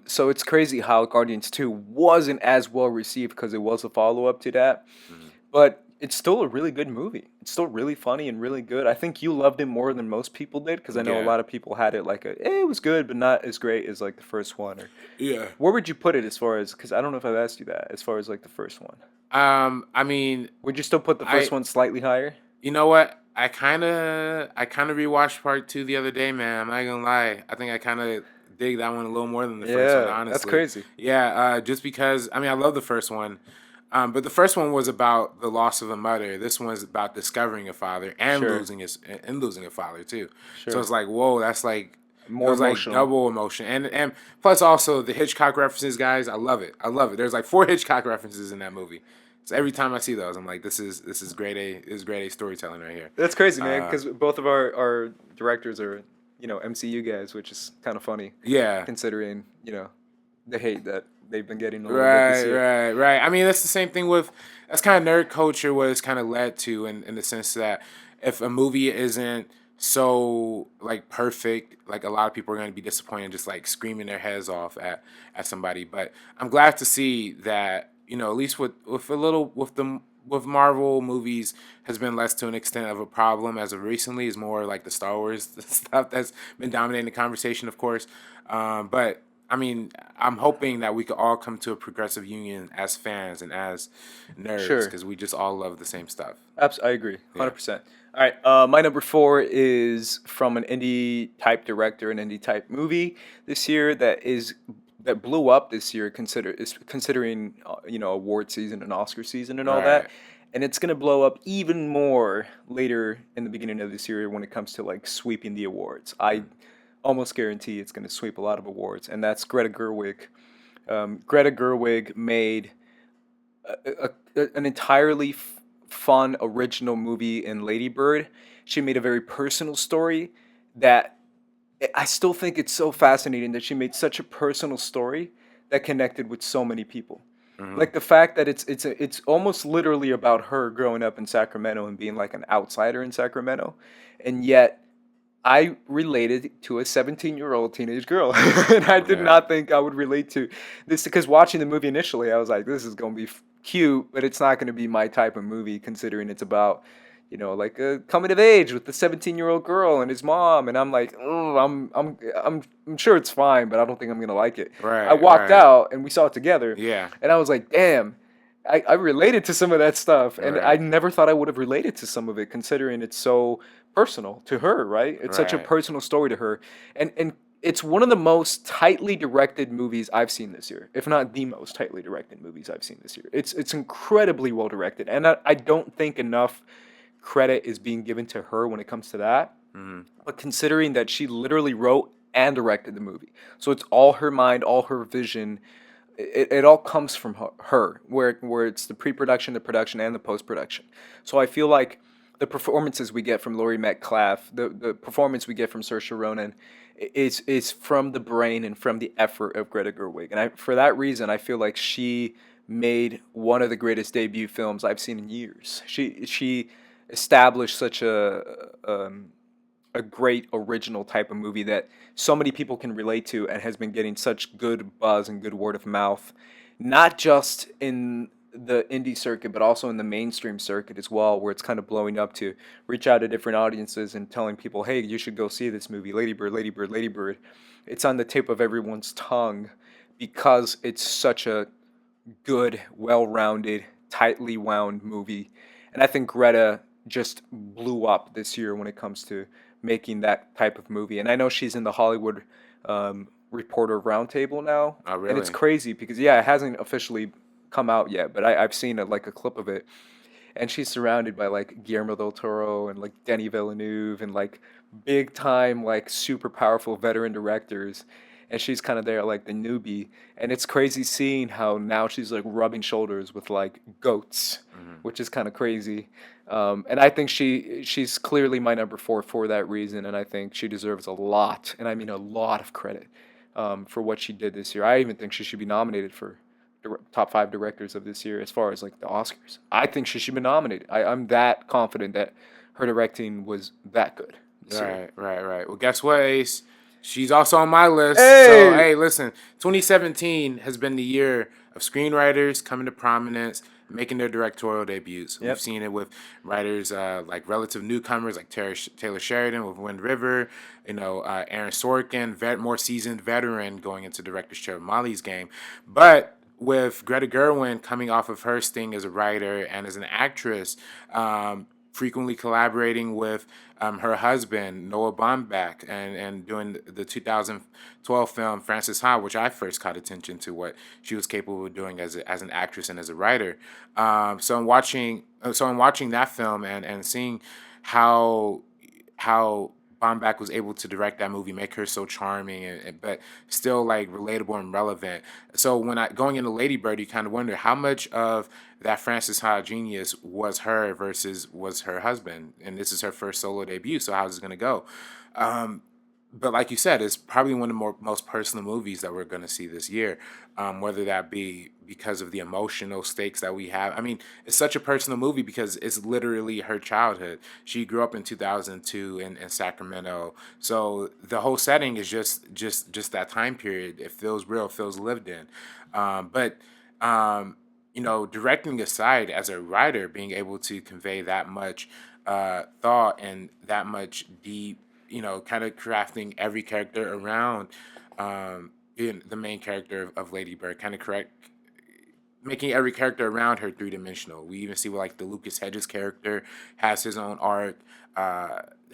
So it's crazy how Guardians 2 wasn't as well received because it was a follow up to that.
Mhm.
But it's still a really good movie. It's still really funny and really good. I think you loved it more than most people did because I know a
Yeah,
lot of people had it like it was good, but not as great as like the first one. Or
yeah.
where would you put it as far as, because I don't know if I've asked you that, as far as like the first one?
I mean,
Would you still put the first
I
one slightly higher?
You know what? I kind of rewatched part two the other day, man. I'm not gonna lie. I think I kind of dig that one a little more than the first one,
Yeah, that's
honestly.
crazy.
Yeah, just because I mean I love the first one, but the first one was about the loss of a mother. This one's about discovering a father and
Sure,
losing a father too. So
sure.
it's like whoa, that's like it
More
was like
emotional.
double emotion, and plus also the Hitchcock references, guys. I love it. I love it. There's like four Hitchcock references in that movie. So every time I see those, I'm like, this is grade A storytelling right here.
That's crazy, man,
Uh,
because both of our directors are, MCU guys, which is kind of funny
yeah,
considering, the hate that they've been getting a little bit this
right,
year.
right, right. I mean, that's the same thing with that's kind of nerd culture what it's kind of led to in the sense that if a movie isn't so like perfect, like a lot of people are going to be disappointed, just like screaming their heads off at somebody. But I'm glad to see that at least with a little with Marvel movies has been less to an extent of a problem as of recently. Is more like the Star Wars stuff that's been dominating the conversation, of course. But I mean, I'm hoping that we could all come to a progressive union as fans and as nerds
Sure.
because we just all love the same stuff.
I agree,
Yeah.
100%. All right, my number four is from an indie type director, an indie type movie this year that blew up this year. Considering award season and Oscar season and all that,
Right.
and it's gonna blow up even more later in the beginning of this year when it comes to like sweeping the awards. I almost guarantee it's gonna sweep a lot of awards, and that's Greta Gerwig. Greta Gerwig made an entirely fun original movie in Lady Bird. She made a very personal story that I still think it's so fascinating that she made such a personal story that connected with so many people.
Hmm.
Like the fact that it's almost literally about her growing up in Sacramento and being like an outsider in Sacramento, and yet I related to a 17-year-old teenage girl, and I did
Yeah.
not think I would relate to this because watching the movie initially, I was like, "This is gonna be cute," but it's not gonna be my type of movie, considering it's about, like a coming of age with the 17-year-old girl and his mom, and I'm like, "Oh, I'm sure it's fine, but I don't think I'm gonna like it." I
Right.
walked
Right.
out and we saw it together,
Yeah.
and I was like, "Damn." I related to some of that stuff, and I
Right.
never thought I would have related to some of it, considering it's so personal to her, right? It's such a
Right.
personal story to her, and it's one of the most tightly directed movies I've seen this year, if not the most tightly directed movies I've seen this year. It's incredibly well directed, and I don't think enough credit is being given to her when it comes to that.
Hmm.
But considering that she literally wrote and directed the movie, so it's all her mind, all her vision. It all comes from her, where it's the pre-production, the production, and the post-production. So I feel like the performances we get from Laurie Metcalf, the performance we get from Saoirse Ronan, is from the brain and from the effort of Greta Gerwig. And for that reason, I feel like she made one of the greatest debut films I've seen in years. She established such a great original type of movie that so many people can relate to and has been getting such good buzz and good word of mouth, not just in the indie circuit, but also in the mainstream circuit as well, where it's kind of blowing up to reach out to different audiences and telling people, hey, you should go see this movie, Lady Bird, Lady Bird, Lady Bird. It's on the tip of everyone's tongue because it's such a good, well-rounded, tightly wound movie. And I think Greta just blew up this year when it comes to making that type of movie. And I know she's in the Hollywood Reporter Roundtable now,
Oh,
and it's
really?
crazy because yeah, it hasn't officially come out yet, but I've seen like a clip of it, and she's surrounded by like Guillermo del Toro and like Denis Villeneuve and like big time like super powerful veteran directors, and she's kind of there like the newbie, and it's crazy seeing how now she's like rubbing shoulders with like goats,
Hmm.
which is kind of crazy. And I think she's clearly my number four for that reason, and I think she deserves a lot, and I mean a lot of credit for what she did this year. I even think she should be nominated for top five directors of this year as far as like the Oscars. I think she should be nominated. I'm that confident that her directing was that good this year.
Right, right, right. Well, guess what, Ace? She's also on my list. So,
Hey,
hey, listen, 2017 has been the year of screenwriters coming to prominence, making their directorial debuts. We've
yep.
seen it with writers like relative newcomers like Taylor Sheridan with Wind River, Aaron Sorkin, more seasoned veteran going into director's chair of Molly's Game. But with Greta Gerwig coming off of her sting as a writer and as an actress, frequently collaborating with her husband Noah Baumbach and doing the 2012 film Frances Ha, which I first caught attention to what she was capable of doing as an actress and as a writer. So in watching that film and seeing how how Baumbach was able to direct that movie, make her so charming, but still like relatable and relevant. So when I going into Lady Bird, you kind of wonder how much of that Frances Ha genius was her versus was her husband, and this is her first solo debut. So how's it going to go? Um, but like you said, it's probably one of the most personal movies that we're going to see this year, whether that be because of the emotional stakes that we have. I mean, it's such a personal movie because it's literally her childhood. She grew up in 2002 in Sacramento, so the whole setting is just that time period. It feels real, it feels lived in. But directing aside, as a writer, being able to convey that much thought and that much deep, kind of crafting every character around the main character of Lady Bird, kind of correct making every character around her three dimensional. We even see what like the Lucas Hedges character has his own arc.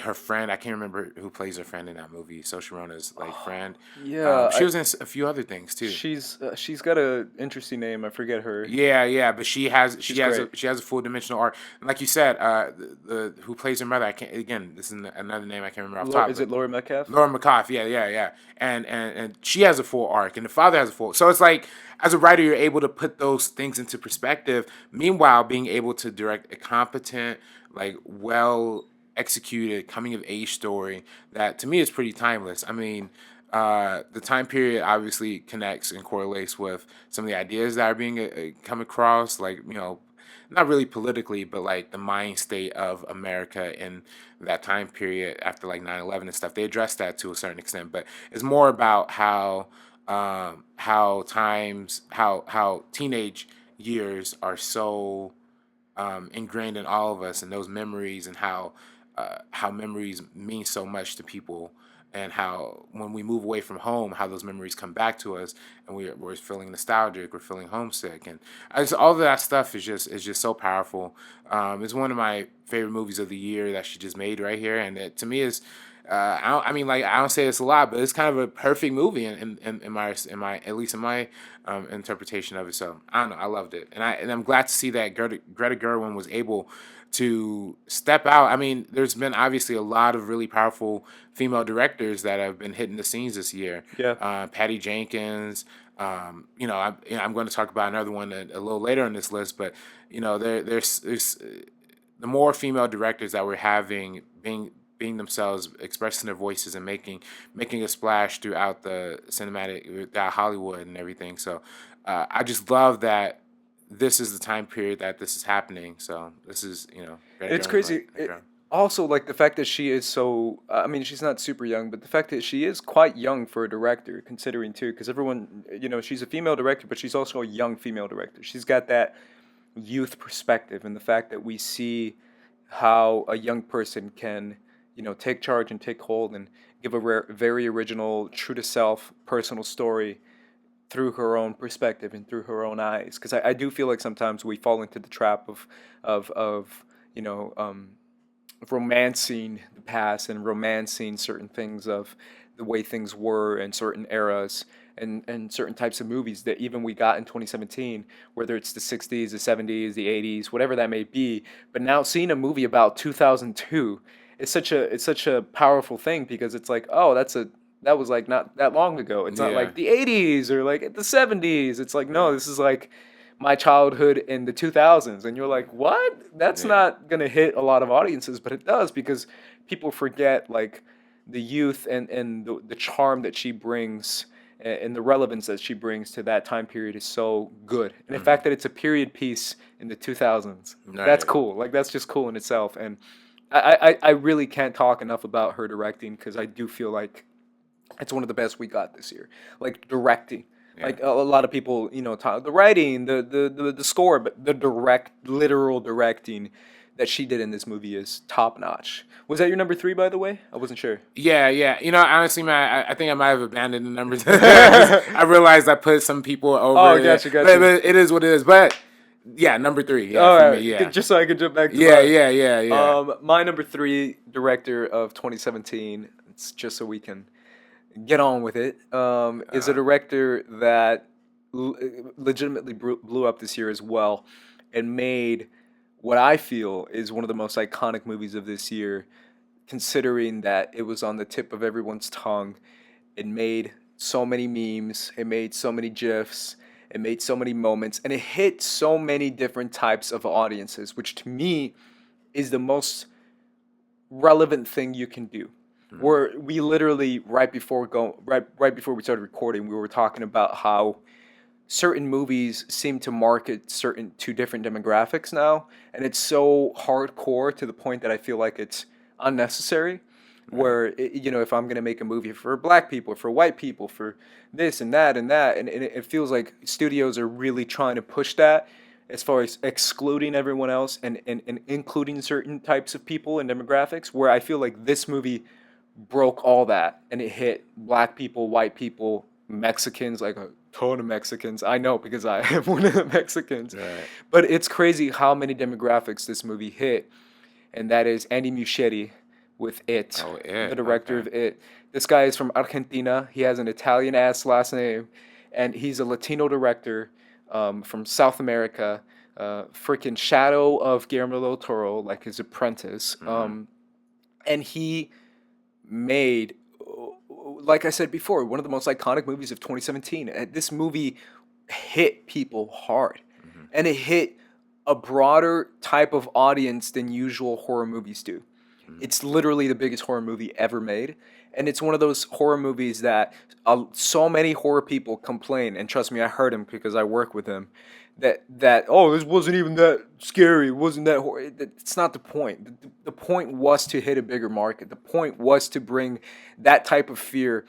Her friend, I can't remember who plays her friend in that movie. Saoirse Ronan's like friend.
Yeah,
She was in a few other things too.
she's got a interesting name. I forget her.
Yeah, yeah, but she has
She's great.
she has a full dimensional arc. And like you said, the who plays her mother, I can't again. This is another name I can't remember off top,
Is it
but
Laura Metcalf?
Laura McCoff, yeah, yeah, yeah, and she has a full arc, and the father has a full. So it's like as a writer, you're able to put those things into perspective. Meanwhile, being able to direct a competent, like well executed coming of age story that to me is pretty timeless. I mean, the time period obviously connects and correlates with some of the ideas that are being come across, like not really politically, but like the mind state of America in that time period after like 9/11 and stuff. They address that to a certain extent, but it's more about how teenage years are so ingrained in all of us, and those memories, and how memories mean so much to people, and how when we move away from home, how those memories come back to us, and we're feeling nostalgic, we're feeling homesick, and all of that stuff is just so powerful. It's one of my favorite movies of the year that she just made right here, and it to me is. I mean, like I don't say this a lot, but it's kind of a perfect movie in my at least in my interpretation of it. So I don't know, I loved it, and I'm glad to see that Greta Gerwig was able to step out. I mean, there's been obviously a lot of really powerful female directors that have been hitting the scenes this year.
Yeah.
Patty Jenkins. I'm going to talk about another one a little later on this list, but there's the more female directors that we're having being themselves, expressing their voices and making a splash throughout the cinematic, throughout Hollywood and everything. So I just love that this is the time period that this is happening. So this is Greta
It's
Gerwig,
crazy. Also, like the fact that she is so, I mean, she's not super young, but the fact that she is quite young for a director, considering too, because everyone, she's a female director, but she's also a young female director. She's got that youth perspective, and the fact that we see how a young person can, take charge and take hold and give a very original, true to self, personal story through her own perspective and through her own eyes. Because I do feel like sometimes we fall into the trap of you know romancing the past and romancing certain things of the way things were in certain eras and certain types of movies that even we got in 2017, whether it's the 60s, the 70s, the 80s, whatever that may be. But now seeing a movie about 2002, it's such a powerful thing because it's like, oh, that was like not that long ago. It's not
Yeah.
like the 80s or like the 70s. It's like, no, this is like my childhood in the 2000s. And you're like, what? That's
Yeah.
not going to hit a lot of audiences, but it does because people forget like the youth and the charm that she brings and the relevance that she brings to that time period is so good. And the fact that it's a period piece in the 2000s, that's
Right.
cool. Like that's just cool in itself. And I really can't talk enough about her directing because I do feel like it's one of the best we got this year. Like directing.
Yeah.
Like a lot of people, talk the writing, the score, but the literal directing that she did in this movie is top notch. Was that your number three, by the way? I wasn't sure.
Yeah, yeah. Honestly, man, I think I might have abandoned the numbers. I realized I put some people over
Oh,
it.
gotcha,
But
gotcha.
it is what it is. But yeah, number three. Yeah,
All
for me.
right,
Yeah.
just so I can jump back to
Yeah,
mine.
yeah, yeah, yeah.
My number three director of 2017. It's just so we can get on with it. Is a
Uh,
director that l- legitimately blew up this year as well, and made what I feel is one of the most iconic movies of this year, considering that it was on the tip of everyone's tongue. It made so many memes, it made so many GIFs, it made so many moments, and it hit so many different types of audiences, which to me is the most relevant thing you can do.
mm,
Where we literally right before we started recording, we were talking about how certain movies seem to market certain to different demographics now, and it's so hardcore to the point that I feel like it's unnecessary.
right.
Where if I'm gonna make a movie for black people, for white people, for this and that and that, and it feels like studios are really trying to push that as far as excluding everyone else and including certain types of people and demographics. Where I feel like this movie broke all that and it hit black people, white people, Mexicans, like a ton of Mexicans. I know because I am one of the Mexicans.
Right.
But it's crazy how many demographics this movie hit. And that is Andy Muschietti with It,
Oh,
the
it.
director
Okay.
of It. This guy is from Argentina. He has an Italian ass last name. And he's a Latino director from South America. Freaking shadow of Guillermo del Toro, like his apprentice.
Mm-hmm.
And he made, like I said before, one of the most iconic movies of 2017. This movie hit people hard,
Mm-hmm.
and it hit a broader type of audience than usual horror movies do.
Mm-hmm.
It's literally the biggest horror movie ever made, and it's one of those horror movies that so many horror people complain, and trust me, I heard him because I work with him. That oh, this wasn't even that scary. It wasn't that horror. It's not the point. The point was to hit a bigger market. The point was to bring that type of fear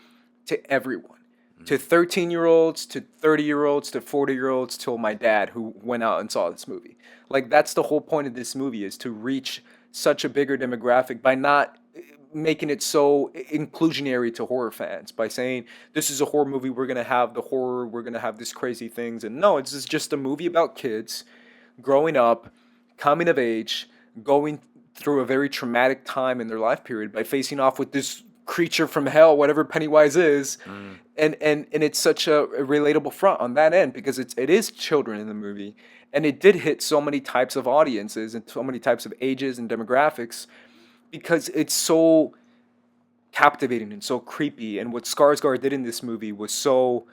to everyone, to 13-year-olds, to 30-year-olds, to 40-year-olds, till my dad who went out and saw this movie. Like that's the whole point of this movie is to reach such a bigger demographic by not making it so inclusionary to horror fans by saying this is a horror movie, we're going to have the horror, we're going to have these crazy things. And no, it's just a movie about kids growing up, coming of age, going through a very traumatic time in their life period by facing off with this creature from hell, whatever Pennywise is.
Mm-hmm.
And it's such a relatable front on that end because it is children in the movie, and it did hit so many types of audiences and so many types of ages and demographics because it's so captivating and so creepy. And what Skarsgård did in this movie was so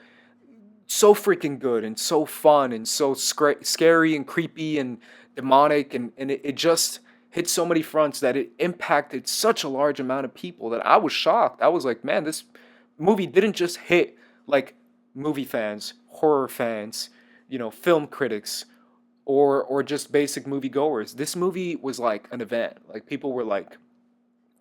freaking good and so fun and so scary and creepy and demonic, and it just hit so many fronts that it impacted such a large amount of people that I was shocked. I was like, man, this movie didn't just hit like movie fans, horror fans, film critics, or just basic movie goers. This movie was like an event. Like people were like,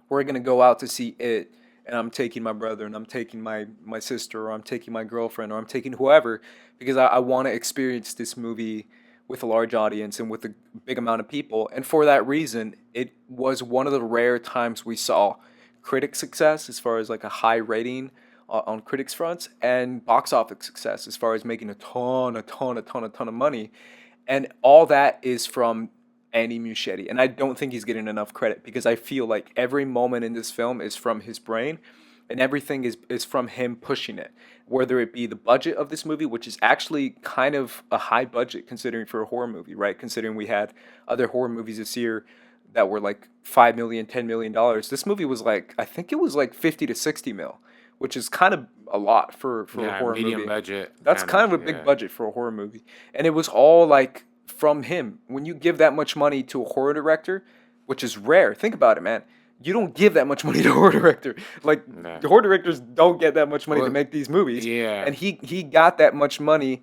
we're gonna go out to see it, and I'm taking my brother, and I'm taking my sister, or I'm taking my girlfriend, or I'm taking whoever, because I want to experience this movie with a large audience and with a big amount of people. And for that reason, it was one of the rare times we saw critic success as far as like a high rating on critics fronts and box office success as far as making a ton of money, and all that is from Andy Muschietti, and I don't think he's getting enough credit because I feel like every moment in this film is from his brain, and everything is from him pushing it. Whether it be the budget of this movie, which is actually kind of a high budget considering for a horror movie, right? Considering we had other horror movies this year that were like 5 million, $10 million. This movie was like, I think it was like 50 to 60 mil, which is kind of a lot for a
Yeah,
horror
medium
movie.
budget.
That's kind of a big budget for a horror movie. And it was all like from him. When you give that much money to a horror director, which is rare, think about it, man. You don't give that much money to a horror director. Like,
Nah.
the horror directors don't get that much money
Well,
to make these movies.
yeah.
And he got that much money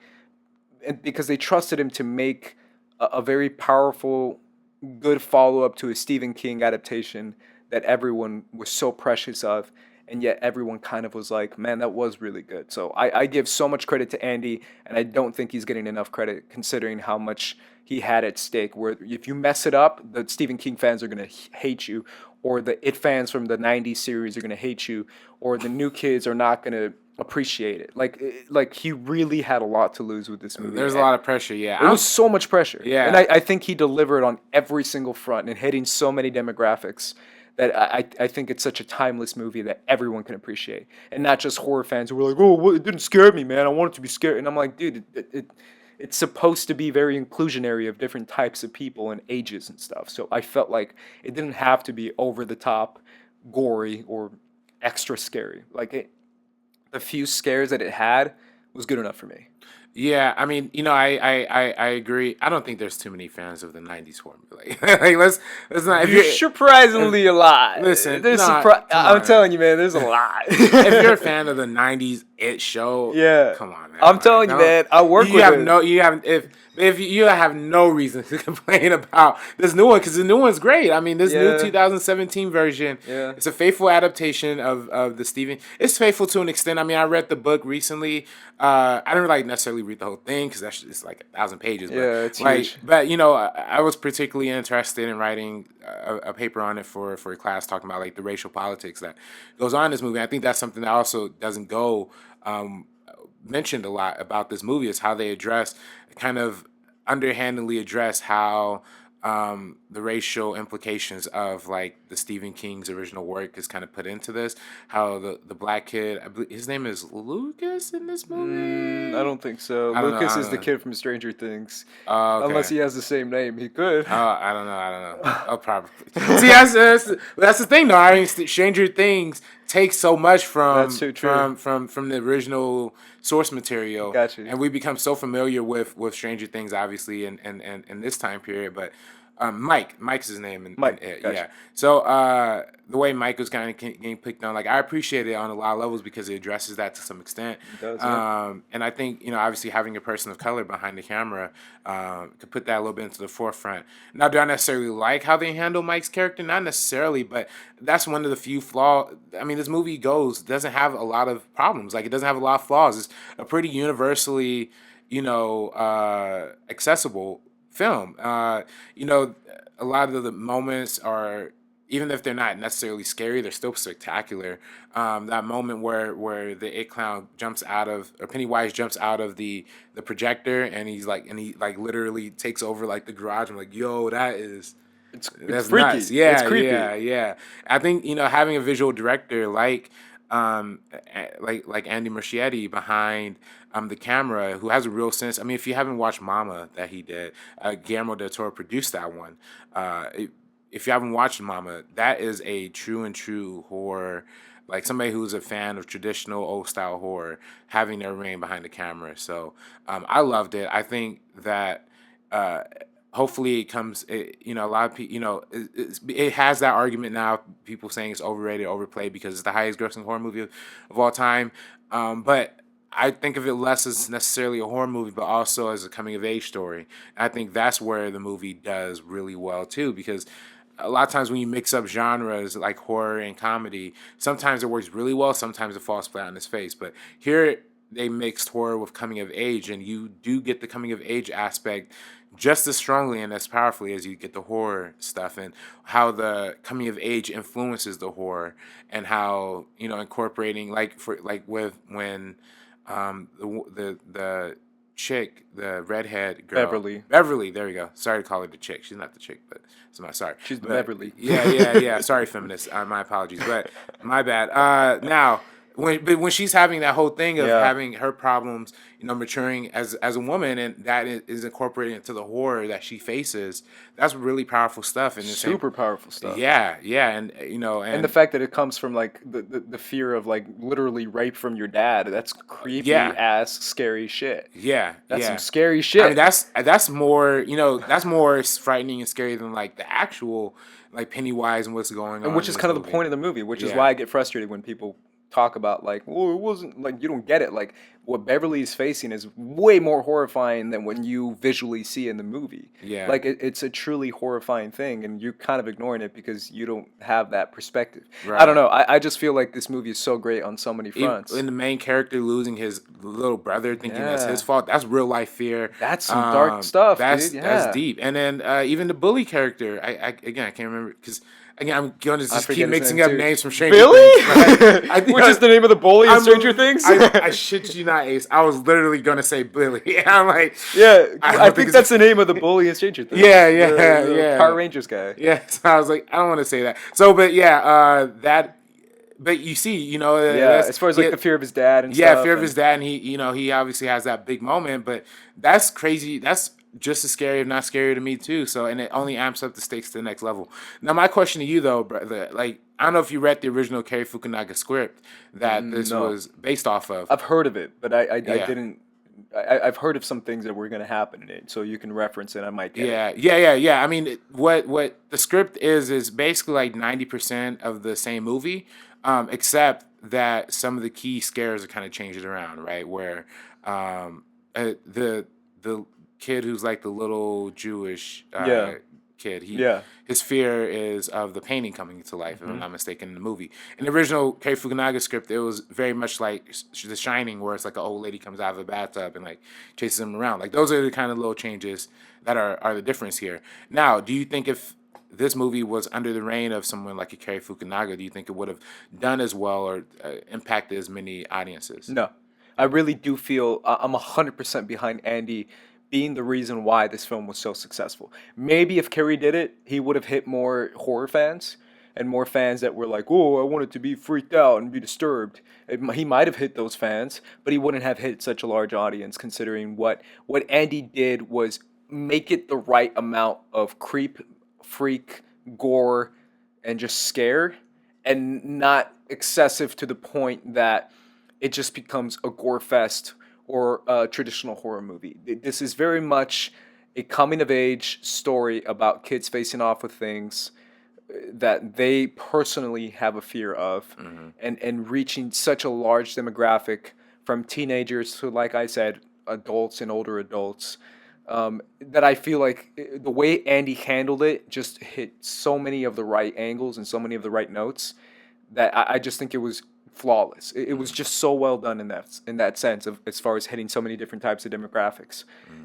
because they trusted him to make a very powerful, good follow up to a Stephen King adaptation that everyone was so precious of, and yet everyone kind of was like, man, that was really good. So I give so much credit to Andy, and I don't think he's getting enough credit considering how much he had at stake. Where if you mess it up, the Stephen King fans are going to hate you, or the It fans from the 90s series are going to hate you, or the new kids are not going to appreciate it. Like he really had a lot to lose with this movie.
There's a lot of pressure, yeah.
It was so much pressure.
Yeah.
And I think he delivered on every single front and hitting so many demographics that I think it's such a timeless movie that everyone can appreciate. And not just horror fans who were like, oh, well, it didn't scare me, man. I want it to be scary. And I'm like, dude, it's supposed to be very inclusionary of different types of people and ages and stuff. So I felt like it didn't have to be over the top, gory, or extra scary. Like the few scares that it had was good enough for me.
Yeah, I mean, I agree. I don't think there's too many fans of the '90s horror movie. Like let's not. If
You're
you're
surprisingly a lot.
Listen,
there's
nah,
I'm
come on.
telling you, man, there's a lot.
if you're a fan of the '90s It show,
Yeah.
come on, man.
I'm
Like,
telling you,
don't-
man, I work
you
with
have
it.
no, you have if you have no reason to complain about this new one because the new one's great. I mean, this new
Yeah.
2017 version,
Yeah.
it's a faithful adaptation of the Stephen. It's faithful to an extent. I mean, I read the book recently. I didn't like necessarily read the whole thing because that's just like 1,000 pages. But,
Yeah, it's
like,
huge.
But I was particularly interested in writing a paper on it for a class talking about like the racial politics that goes on in this movie. I think that's something that also doesn't go mentioned a lot about this movie is how they address kind of underhandedly address how the racial implications of like the Stephen King's original work is kind of put into this. How the black kid, I believe his name is Lucas in this movie.
I don't think so.
I don't know,
Lucas
I
is
don't
the
know.
kid from Stranger Things.
Okay.
Unless he has the same name, he could.
I don't know. Oh, probably. See, that's the thing, though. I mean, Stranger Things takes so much from
That's so true.
from the original source material,
Got you.
and we become so familiar with Stranger Things, obviously, in this time period. But Mike's his name, and
Mike,
it,
gotcha.
yeah. So the way Mike was kind of getting picked on, like I appreciate it on a lot of levels because it addresses that to some extent.
It does, yeah.
And I think obviously having a person of color behind the camera could put that a little bit into the forefront. Now, do I necessarily like how they handle Mike's character? Not necessarily, but that's one of the few flaws. I mean, this movie doesn't have a lot of problems. Like it doesn't have a lot of flaws. It's a pretty universally, accessible film. A lot of the moments are, even if they're not necessarily scary, they're still spectacular. That moment where the It Clown or Pennywise jumps out of the projector and he literally takes over like the garage. I'm like, yo, that's
It's freaky.
nuts. Yeah,
It's creepy.
yeah. I think having a visual director like Andy Muschietti behind the camera, who has a real sense. I mean, if you haven't watched Mama that he did, Guillermo del Toro produced that one. If you haven't watched Mama, that is a true horror. Like somebody who's a fan of traditional old style horror, having their reign behind the camera. So I loved it. I think that hopefully it comes. A lot of people. It has that argument now. People saying it's overrated, overplayed because it's the highest grossing horror movie of all time. But I think of it less as necessarily a horror movie, but also as a coming of age story. I think that's where the movie does really well too, because a lot of times when you mix up genres like horror and comedy, sometimes it works really well, sometimes it falls flat on its face. But here they mixed horror with coming of age, and you do get the coming of age aspect just as strongly and as powerfully as you get the horror stuff, and how the coming of age influences the horror, and how incorporating with when the chick, the redhead girl,
Beverly.
Beverly. There we go. Sorry to call her the chick. She's not the chick, but it's my sorry.
She's the
But
Beverly.
yeah. Sorry, feminists. My apologies, but my bad. Now when she's having that whole thing of
Yeah.
having her problems, maturing as a woman, and that is incorporated into the horror that she faces, that's really powerful stuff. And
Super powerful stuff.
yeah, and
And the fact that it comes from like the fear of like literally rape from your dad, that's creepy
Yeah.
ass scary shit.
yeah,
That's
yeah.
some scary shit.
I mean, that's more that's more frightening and scary than like the actual like Pennywise and what's going on.
And which
in
is
this
kind of the
movie.
point of the movie, which is
Yeah.
why I get frustrated when people talk about like, well, it wasn't like you don't get it. Like what Beverly is facing is way more horrifying than when you visually see in the movie.
Yeah.
Like it's a truly horrifying thing, and you're kind of ignoring it because you don't have that perspective. I don't
Right.
know. I just feel like this movie is so great on so many fronts.
And the main character losing his little brother, thinking that's his
Yeah.
fault. That's real life fear.
That's some dark stuff,
That's
dude.
that's
Yeah.
deep. And then even the bully character, I can't remember because again I'm going to just
forget
keep
his
mixing
name
up
too.
names from Stranger
Billy?
Things. Right?
Which is the name of the bully in Stranger Things?
I shit you not, Ace. I was literally gonna say Billy. I'm like,
Yeah,
I
I
don't
think
it's-
that's the name of the bully in Stranger Things.
Yeah,
The
yeah.
Power Rangers guy.
Yeah, so I was like, I don't want to say that. So, but yeah, that. But you see,
Yeah, as far as like the fear of his dad and
yeah,
stuff.
fear of
and-
his dad, and he obviously has that big moment. But that's crazy. That's just as scary, if not scarier to me too. So, and it only amps up the stakes to the next level. Now, my question to you though, brother, like I don't know if you read the original Cary Fukunaga script that this
No.
was based off of.
I've heard of it, but I
Yeah.
didn't. I've heard of some things that were going to happen in it, so you can reference it. I might get it.
Yeah. I mean, what the script is basically like 90% of the same movie, except that some of the key scares are kind of changed around, right? Where the kid who's like the little Jewish
Yeah.
kid,
Yeah.
his fear is of the painting coming to life, if I'm not mistaken, in the movie. In the original Cary Fukunaga script, it was very much like The Shining, where it's like an old lady comes out of a bathtub and like chases him around. Like those are the kind of little changes that are the difference here. Now, do you think if this movie was under the reign of someone like a Cary Fukunaga, do you think it would have done as well or impacted as many audiences?
No, I really do feel I'm 100% behind Andy being the reason why this film was so successful. Maybe if Kerry did it, he would have hit more horror fans and more fans that were like, "Oh, I wanted to be freaked out and be disturbed." He might have hit those fans, but he wouldn't have hit such a large audience. Considering what Andy did was make it the right amount of creep, freak, gore, and just scare, and not excessive to the point that it just becomes a gore fest or a traditional horror movie. This is very much a coming of age story about kids facing off with things that they personally have a fear of, and reaching such a large demographic from teenagers to, like I said, adults and older adults. That I feel like the way Andy handled it just hit so many of the right angles and so many of the right notes that I just think it was flawless. It was just so well done in that sense of as far as hitting so many different types of demographics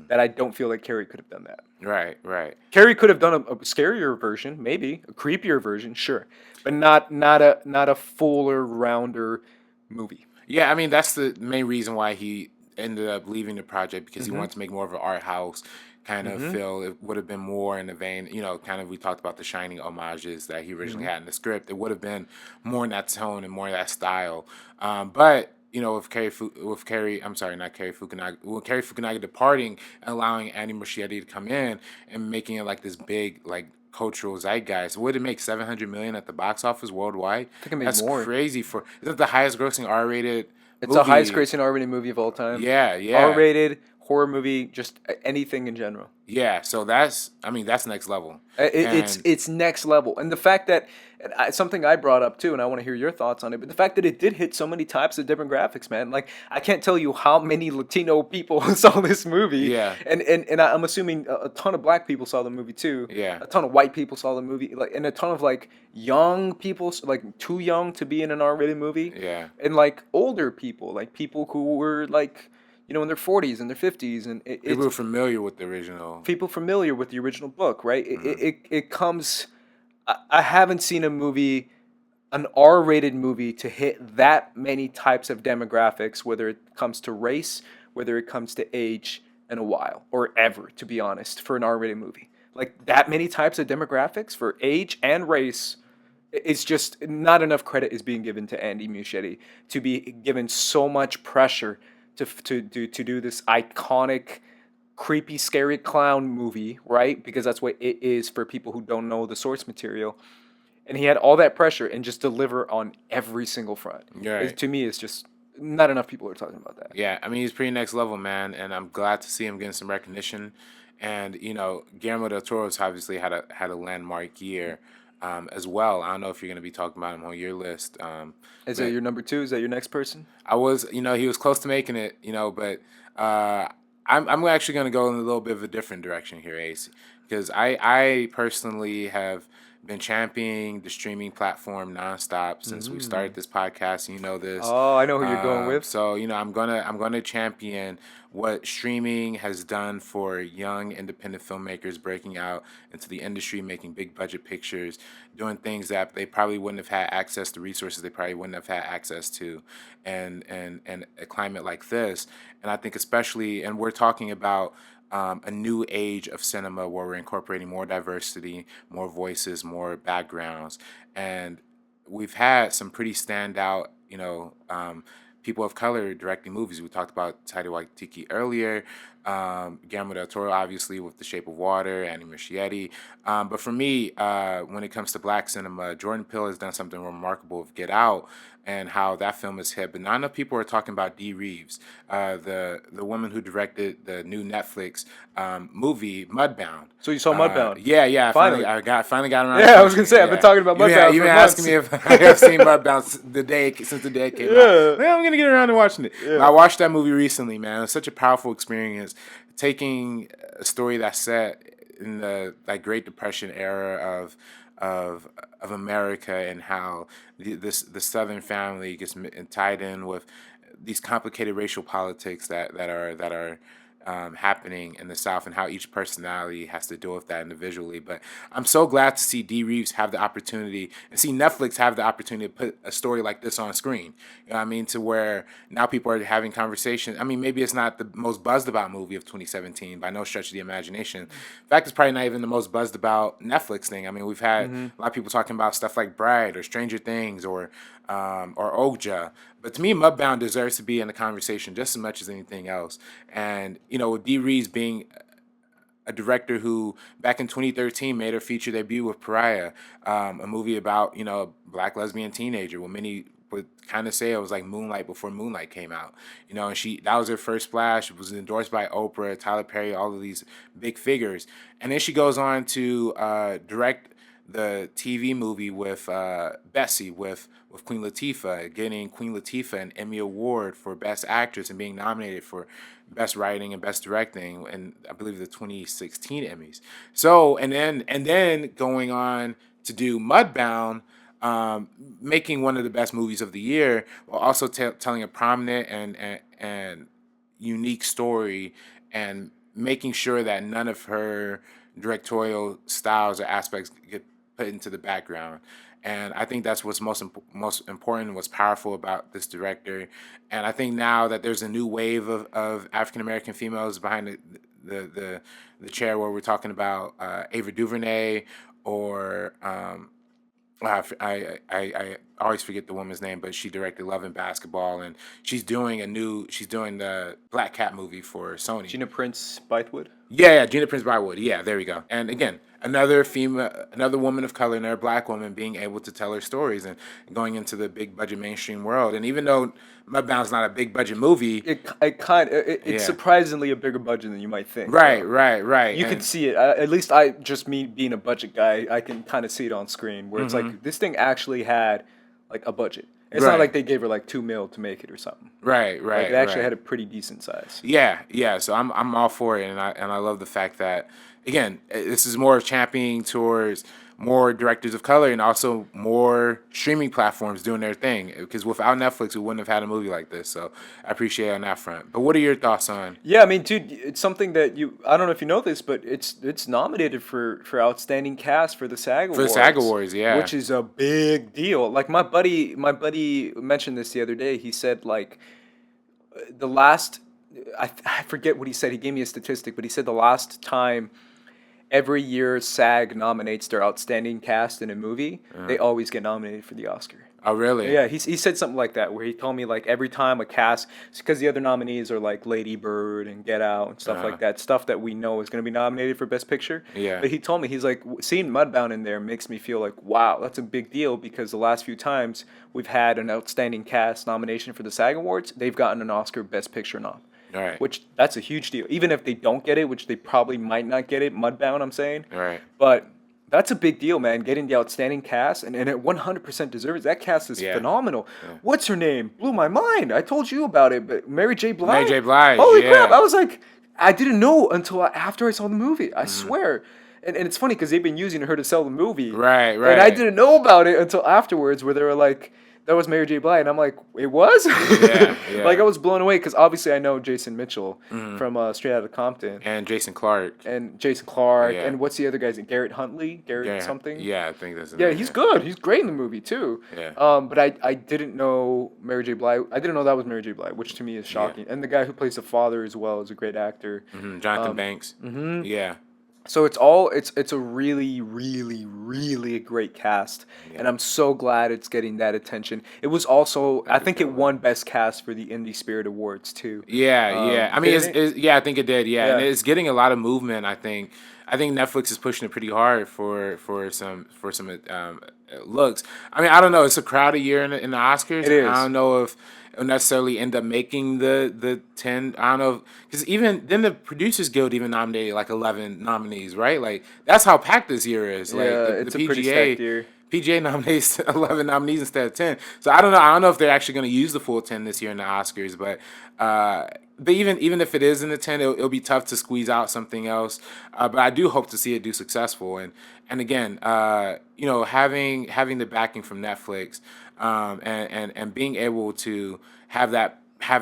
that I don't feel like Carrie could have done that.
Right.
Carrie could have done a scarier version, maybe a creepier version, sure, but not a fuller, rounder movie.
Yeah, I mean that's the main reason why he ended up leaving the project, because he wanted to make more of an art house kind of feel. It would have been more in the vein, kind of, we talked about the Shining homages that he originally had in the script. It would have been more in that tone and more in that style. But with Cary, I'm sorry, not Cary Fukunaga, with Cary Fukunaga departing, allowing Andy Muschietti to come in and making it like this big like cultural zeitgeist. Would it make $700 million at the box office worldwide?
I think it made
That's
more.
crazy. Isn't it the highest grossing R-rated?
It's the highest grossing R-rated movie of all time.
Yeah.
R-rated horror movie, just anything in general.
Yeah, so that's next level.
It's next level, and the fact that something I brought up too, and I want to hear your thoughts on it. But the fact that it did hit so many types of demographics, man. Like I can't tell you how many Latino people saw this movie.
Yeah.
and I'm assuming a ton of Black people saw the movie too.
Yeah.
A ton of white people saw the movie, like, and a ton of like young people, like too young to be in an R-rated movie.
Yeah.
And like older people, like people who were like in their 40s and their 50s, and
People
it's
are familiar with the original.
people familiar with the original book, right?
Mhm.
It comes. I haven't seen a movie, an R-rated movie, to hit that many types of demographics, whether it comes to race, whether it comes to age, in a while or ever, to be honest, for an R-rated movie. Like that many types of demographics for age and race. It's just not enough credit is being given to Andy Muschietti to be given so much pressure to do this iconic, creepy, scary clown movie, right? Because that's what it is for people who don't know the source material. And he had all that pressure and just deliver on every single front.
Right.
To me, it's just not enough people are talking about that.
Yeah, I mean he's pretty next level, man, and I'm glad to see him getting some recognition. And Guillermo del Toro's obviously had a landmark year, as well. I don't know if you're going to be talking about him on your list,
Is that
but
your number two? Is that your next person?
he was close to making it, but uh, I'm actually going to go in a little bit of a different direction here, Ace, because I personally have been championing the streaming platform nonstop since we started this podcast. You know this.
Oh, I know who you're going with.
So I'm gonna champion what streaming has done for young independent filmmakers breaking out into the industry, making big budget pictures, doing things that they probably wouldn't have had access to, resources they probably wouldn't have had access to, and a climate like this. And I think especially, and we're talking about a new age of cinema where we're incorporating more diversity, more voices, more backgrounds, and we've had some pretty standout, people of color directing movies. We talked about Taika Waititi earlier, Guillermo del Toro, obviously, with The Shape of Water, Andy Muschietti. But for me, when it comes to black cinema, Jordan Peele has done something remarkable with Get Out and how that film is hit. But not enough people are talking about Dee Reeves, the woman who directed the new Netflix movie Mudbound.
So you saw Mudbound?
Yeah.
Finally.
Finally got around.
Yeah,
to
I was gonna say, I've been talking about Mudbound
You've
for
been
months.
asking me if I have seen Mudbound since the day it came out. Yeah, I'm gonna get around to watching it.
Yeah.
I watched that movie recently, man. It was such a powerful experience. Taking a story that's set in the Great Depression era of America, and how the Southern family gets tied in with these complicated racial politics that are happening in the South, and how each personality has to deal with that individually. But I'm so glad to see Dee Reeves have the opportunity, and see Netflix have the opportunity to put a story like this on screen. You know what I mean? To where now people are having conversations. I mean, maybe it's not the most buzzed about movie of 2017 by no stretch of the imagination. In fact, it's probably not even the most buzzed about Netflix thing. I mean, we've had a lot of people talking about stuff like Bride or Stranger Things or Okja. But to me, Mudbound deserves to be in the conversation just as much as anything else. And, with Dee Reeves being a director who back in 2013 made her feature debut with Pariah, a movie about, a black lesbian teenager, what many would kind of say it was like Moonlight before Moonlight came out. And that was her first splash. It was endorsed by Oprah, Tyler Perry, all of these big figures. And then she goes on to direct the TV movie with Bessie, with Queen Latifah, getting Queen Latifah an Emmy Award for Best Actress and being nominated for Best Writing and Best Directing, and I believe the 2016 Emmys. So and then going on to do Mudbound, making one of the best movies of the year, while also telling a prominent and unique story, and making sure that none of her directorial styles or aspects get put into the background. And I think that's what's most important, what's powerful about this director. And I think now that there's a new wave of African American females behind the chair, where we're talking about Ava DuVernay, or I always forget the woman's name, but she directed Love and Basketball, and she's doing the Black Cat movie for Sony.
Gina Prince Bythewood.
Yeah, Gina Prince Bythewood. Yeah, there we go. And again, another woman of color, another black woman being able to tell her stories and going into the big budget mainstream world. And even though Mudbound's not a big budget movie,
It's surprisingly a bigger budget than you might think.
Right.
You can see it. At least me being a budget guy, I can kind of see it on screen where it's like this thing actually had like a budget. It's not like they gave her like $2 million to make it or something.
Right.
Like, it actually had a pretty decent size.
Yeah. So I'm all for it, and I love the fact that again, this is more championing towards more directors of color and also more streaming platforms doing their thing. Because without Netflix, we wouldn't have had a movie like this. So I appreciate it on that front. But what are your thoughts on
Yeah, I mean, dude, it's something that I don't know if you know this, but it's nominated for outstanding cast for the SAG
for the SAG
Awards,
Awards? Yeah.
which is a big deal. Like my buddy mentioned this the other day. He said like the last I forget what he said. He gave me a statistic, but he said the last time every year SAG nominates their outstanding cast in a movie, they always get nominated for the Oscar.
Oh, really?
Yeah, he said something like that where he told me like every time a cast, because the other nominees are like Lady Bird and Get Out and stuff like that, stuff that we know is going to be nominated for Best Picture.
Yeah.
But he told me, he's like, seeing Mudbound in there makes me feel like, wow, that's a big deal because the last few times we've had an outstanding cast nomination for the SAG Awards, they've gotten an Oscar Best Picture nom.
All right.
Which that's a huge deal. Even if they don't get it, which they probably might not get it, Mudbound, I'm saying.
All right.
But that's a big deal, man. Getting the outstanding cast, and it 100% deserves. That cast is phenomenal. What's her name? Blew my mind. I told you about it, but Mary J. Blige.
Mary J. Blige.
Holy
yeah.
crap! I was like, I didn't know until after I saw the movie. I swear. And it's funny because they've been using her to sell the movie.
Right.
And I didn't know about it until afterwards, where they were like, that was Mary J. Blige, and I'm like, it was?
Yeah.
Like, I was blown away, because obviously I know Jason Mitchell from Straight Outta Compton.
And Jason Clark.
And Jason Clark,
Yeah.
and what's the other guy's name? Garrett Huntley? Garrett something?
Yeah, I think that's his
Yeah,
name,
he's good. He's great in the movie, too.
Yeah.
But I didn't know Mary J. Blige. I didn't know that was Mary J. Blige, which to me is shocking. And the guy who plays the father as well is a great actor.
Jonathan Banks. Yeah.
So it's a really, really, really great cast, and I'm so glad it's getting that attention. It was also, I think it won Best Cast for the Indie Spirit Awards too.
Yeah. I mean,
didn't
yeah, I think it did. Yeah. And
Yeah.
it's getting a lot of movement. I think Netflix is pushing it pretty hard for some looks. I mean, I don't know. It's a crowded year in the Oscars.
It is.
I don't know if it'll necessarily end up making the 10. I don't know, because even then the Producers Guild even nominated like 11 nominees, right? Like that's how packed this year is. Like
Yeah,
the
it's a pretty stacked year.
PGA nominates 11 nominees instead of 10. So I don't know. I don't know if they're actually going to use the full 10 this year in the Oscars, but even if it is in the 10, it'll be tough to squeeze out something else. But I do hope to see it do successful. And again, having the backing from Netflix, and being able to have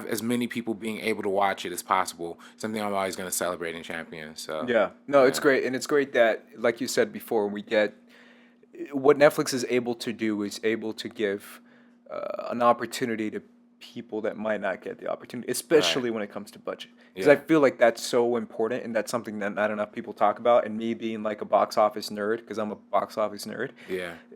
as many people being able to watch it as possible, something I'm always going to celebrate and champion. So
Yeah, no, it's great, and it's great that, like you said before, we get what Netflix is able to do is able to give an opportunity to people that might not get the opportunity, especially when it comes to budget. Because I feel like that's so important, and that's something that not enough people talk about. And me being like a box office nerd, because I'm a box office nerd,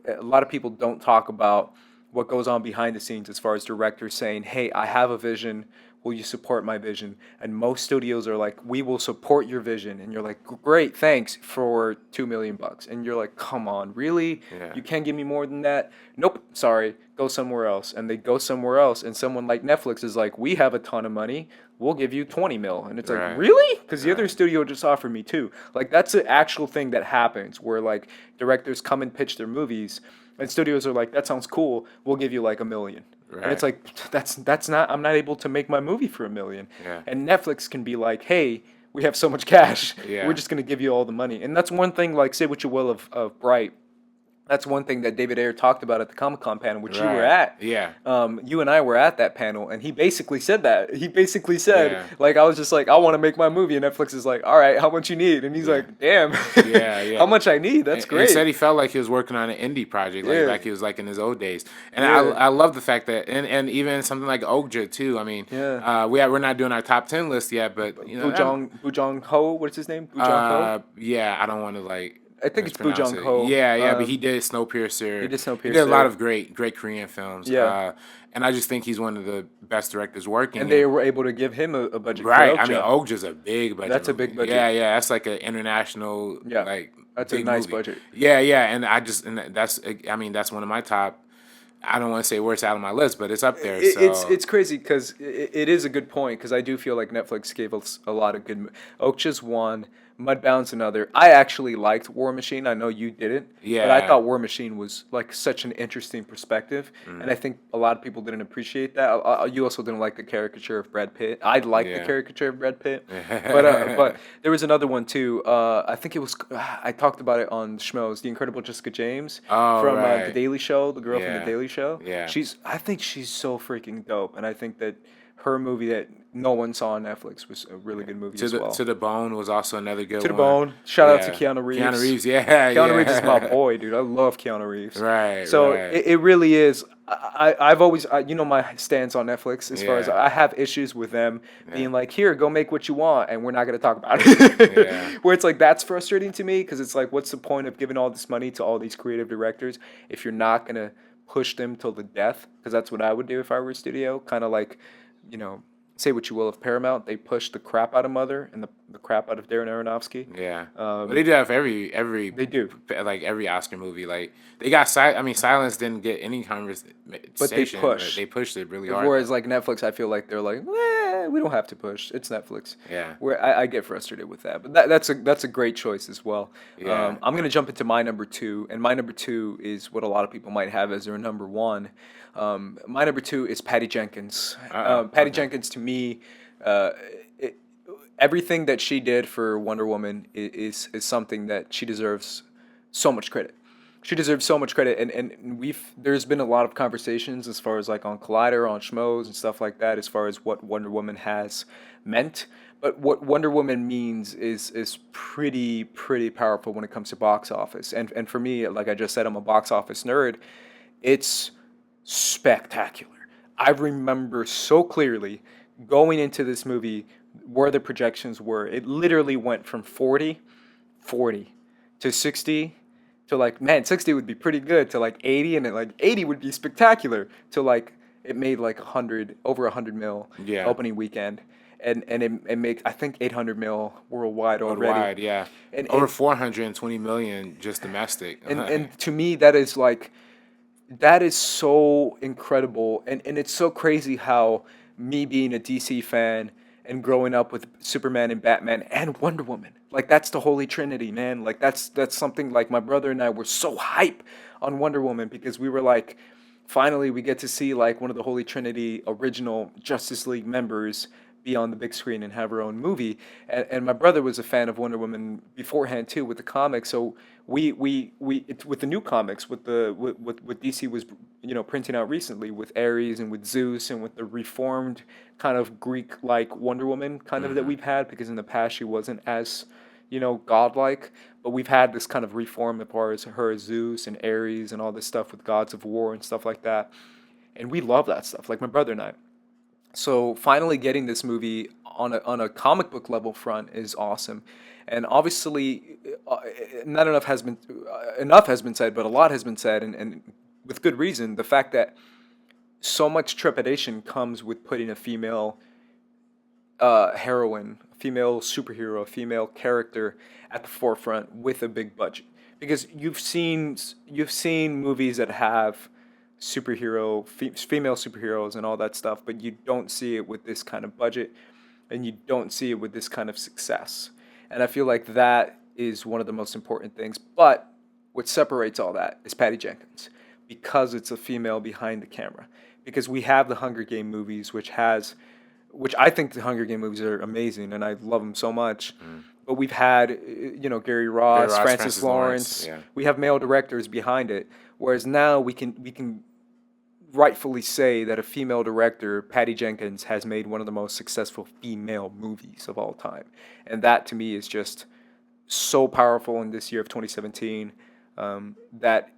a lot of people don't talk about what goes on behind the scenes as far as directors saying, hey, I have a vision, will you support my vision? And most studios are like, we will support your vision. And you're like, great, thanks, for $2 million. And you're like, come on, really?
Yeah.
You can't give me more than that? Nope, sorry, go somewhere else. And they go somewhere else, and someone like Netflix is like, we have a ton of money, we'll give you 20 mil. And it's like, really? Because the other studio just offered me too. Like, that's an actual thing that happens where like directors come and pitch their movies, and studios are like, that sounds cool, we'll give you like $1 million.
Right.
And it's like, that's not, I'm not able to make my movie for $1 million.
Yeah.
And Netflix can be like, hey, we have so much cash,
Yeah.
we're just going to give you all the money. And that's one thing, like, say what you will of Bright. That's one thing that David Ayer talked about at the Comic-Con panel, which you were at.
Yeah.
You and I were at that panel, and he basically said that. He basically said,
Yeah.
like, I was just like, I want to make my movie, and Netflix is like, all right, how much you need? And he's like, damn,
Yeah.
how much I need? That's
And
great.
he said he felt like he was working on an indie project, like he was like in his old days. And
Yeah.
I love the fact that, and even something like Okja too. I mean, we're not doing our top 10 list yet, but you know,
Bujong Ho, what's his name? Bujong Ho?
yeah, I don't want to like.
I think it's
mispronounce
Bujong
it.
Ho.
Yeah, but he did Snowpiercer.
He did Snowpiercer.
He did a lot of great Korean films.
Yeah.
And I just think he's one of the best directors working.
And they were able to give him a budget.
Right.
For
I mean, Okja's a big budget.
That's a
movie.
big budget.
Yeah. That's like an international.
Yeah.
Like
That's a
big
nice
movie.
budget.
Yeah. And that's one of my top. I don't want to say worst out of my list, but it's up there.
It's crazy because it is a good point, because I do feel like Netflix gave us a lot of good. Okja's one, Mudbound's another. I actually liked War Machine. I know you didn't, but I
Yeah.
thought War Machine was like such an interesting perspective, and I think a lot of people didn't appreciate that. You also didn't like the caricature of Brad Pitt. I liked the
Yeah.
caricature of Brad Pitt, but there was another one too. I think it was I talked about it on Schmoes, The Incredible Jessica James
Oh,
from The
right.
Daily Show, the girl from The
Yeah.
Daily Show.
Yeah.
I think she's so freaking dope, and I think that her movie that no one saw on Netflix was a really good movie as well.
To the Bone was also another good
To the
one.
Bone. Shout out to
Yeah.
Keanu
Keanu
Reeves.
Reeves. Yeah.
Keanu Reeves is my
Yeah.
boy, dude. I love Keanu Reeves.
Right.
So
Right.
it really is. I've always, you know, my stance on Netflix as far as
Yeah.
I have issues with them
Yeah.
being like, here, go make what you want, and we're not going to talk about it.
Yeah.
Where it's like, that's frustrating to me because it's like, what's the point of giving all this money to all these creative directors if you're not going to push them till the death? Because that's what I would do if I were a studio. Kind of like, you know, say what you will of Paramount, they pushed the crap out of Mother and the crap out of Darren Aronofsky.
Yeah, but they do have
They do,
like every Oscar movie. Like they got I mean, Silence didn't get any
but they
conversation, but
push.
they pushed it really hard.
Whereas like Netflix, I feel like they're like, we don't have to push. It's Netflix.
Yeah.
Where I get frustrated with that, but that's a great choice as well.
Yeah.
I'm gonna jump into my number two, and my number two is what a lot of people might have as their number one. My number two is Patty Jenkins. Patty Jenkins to me, it, everything that she did for Wonder Woman is something that she deserves so much credit. She deserves so much credit, and there's been a lot of conversations as far as like on Collider, on Schmoes, and stuff like that, as far as what Wonder Woman has meant. But what Wonder Woman means is pretty powerful when it comes to box office. And for me, like I just said, I'm a box office nerd. It's spectacular. I remember so clearly going into this movie where the projections were. It literally went from 40 to 60 to like, man, 60 would be pretty good to like 80, and then like 80 would be spectacular to like it made like 100 over 100 mil
Yeah.
opening weekend. And it makes I think 800 mil worldwide already.
Worldwide, yeah,
And
over 420 million just domestic.
and to me that is like that is so incredible, and it's so crazy how me being a DC fan and growing up with Superman and Batman and Wonder Woman, like that's the holy trinity, man. Like that's something like my brother and I were so hype on Wonder Woman because we were like, finally we get to see like one of the holy trinity original Justice League members be on the big screen and have her own movie. And my brother was a fan of Wonder Woman beforehand too with the comics. So with the new comics with what DC was printing out recently with Ares and with Zeus and with the reformed kind of Greek like Wonder Woman kind of that we've had, because in the past she wasn't as godlike, but we've had this kind of reform as far as her as Zeus and Ares and all this stuff with gods of war and stuff like that. And we love that stuff, like my brother and I. So finally getting this movie on a comic book level front is awesome, and obviously not enough has been said, but a lot has been said, and with good reason. The fact that so much trepidation comes with putting a female heroine, a female superhero, a female character at the forefront with a big budget, because you've seen movies that have female superheroes and all that stuff, but you don't see it with this kind of budget, and you don't see it with this kind of success. And I feel like that is one of the most important things. But what separates all that is Patty Jenkins, because it's a female behind the camera. Because we have the Hunger Game movies, which I think the Hunger Game movies are amazing, and I love them so much. But we've had, Gary Ross, Francis Lawrence.
Yeah.
We have male directors behind it. Whereas now we can rightfully say that a female director, Patty Jenkins, has made one of the most successful female movies of all time. And that to me is just so powerful in this year of 2017, that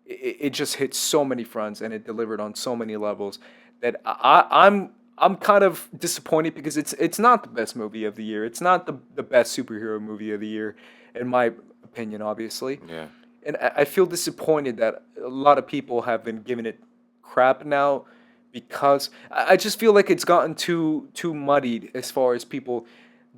it just hit so many fronts and it delivered on so many levels that I'm kind of disappointed, because it's not the best movie of the year. It's not the best superhero movie of the year, in my opinion, obviously.
Yeah.
And I feel disappointed that a lot of people have been giving it crap now, because I just feel like it's gotten too muddied as far as people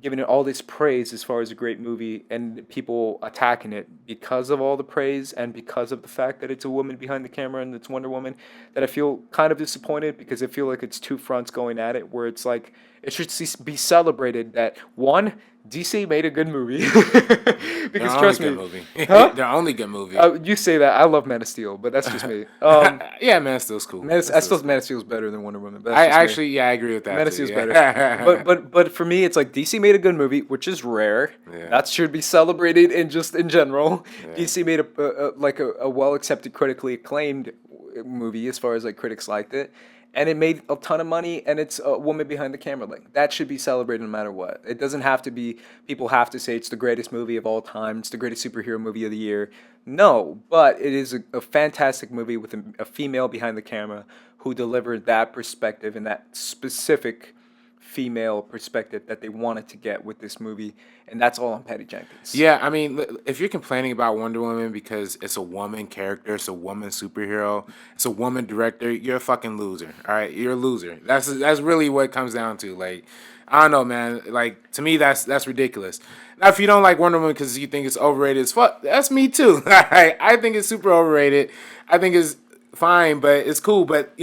giving it all this praise as far as a great movie, and people attacking it because of all the praise and because of the fact that it's a woman behind the camera and it's Wonder Woman, that I feel kind of disappointed, because I feel like it's two fronts going at it, where it's like It should be celebrated that one, DC made a good movie.
Their
Because
only
trust
good
me,
movie.
huh?
Their only good movie.
You say that. I love Man of Steel, but that's just me.
Yeah, Man of Steel's cool.
I
Man of
still
Steel's
Man
cool.
of Steel is better than Wonder Woman, but that's
I
just me.
actually, yeah, I agree with that
Man of
too.
Steel's better.
Yeah.
But for me, it's like DC made a good movie, which is rare.
Yeah.
That should be celebrated in just in general.
Yeah.
DC made a well accepted, critically acclaimed movie as far as like critics liked it, and it made a ton of money. And it's a woman behind the camera. Like that should be celebrated no matter what. It doesn't have to be. People have to say it's the greatest movie of all time. It's the greatest superhero movie of the year. No, but it is a fantastic movie with a female behind the camera who delivered that perspective and that specific female perspective that they wanted to get with this movie, and that's all on Patty Jenkins.
Yeah, I mean, if you're complaining about Wonder Woman because it's a woman character, it's a woman superhero, it's a woman director, you're a fucking loser. All right, you're a loser. That's really what it comes down to. Like, I don't know, man. Like to me, that's ridiculous. Now, if you don't like Wonder Woman because you think it's overrated as fuck, that's me too. All right, I think it's super overrated. I think it's fine, but it's cool. But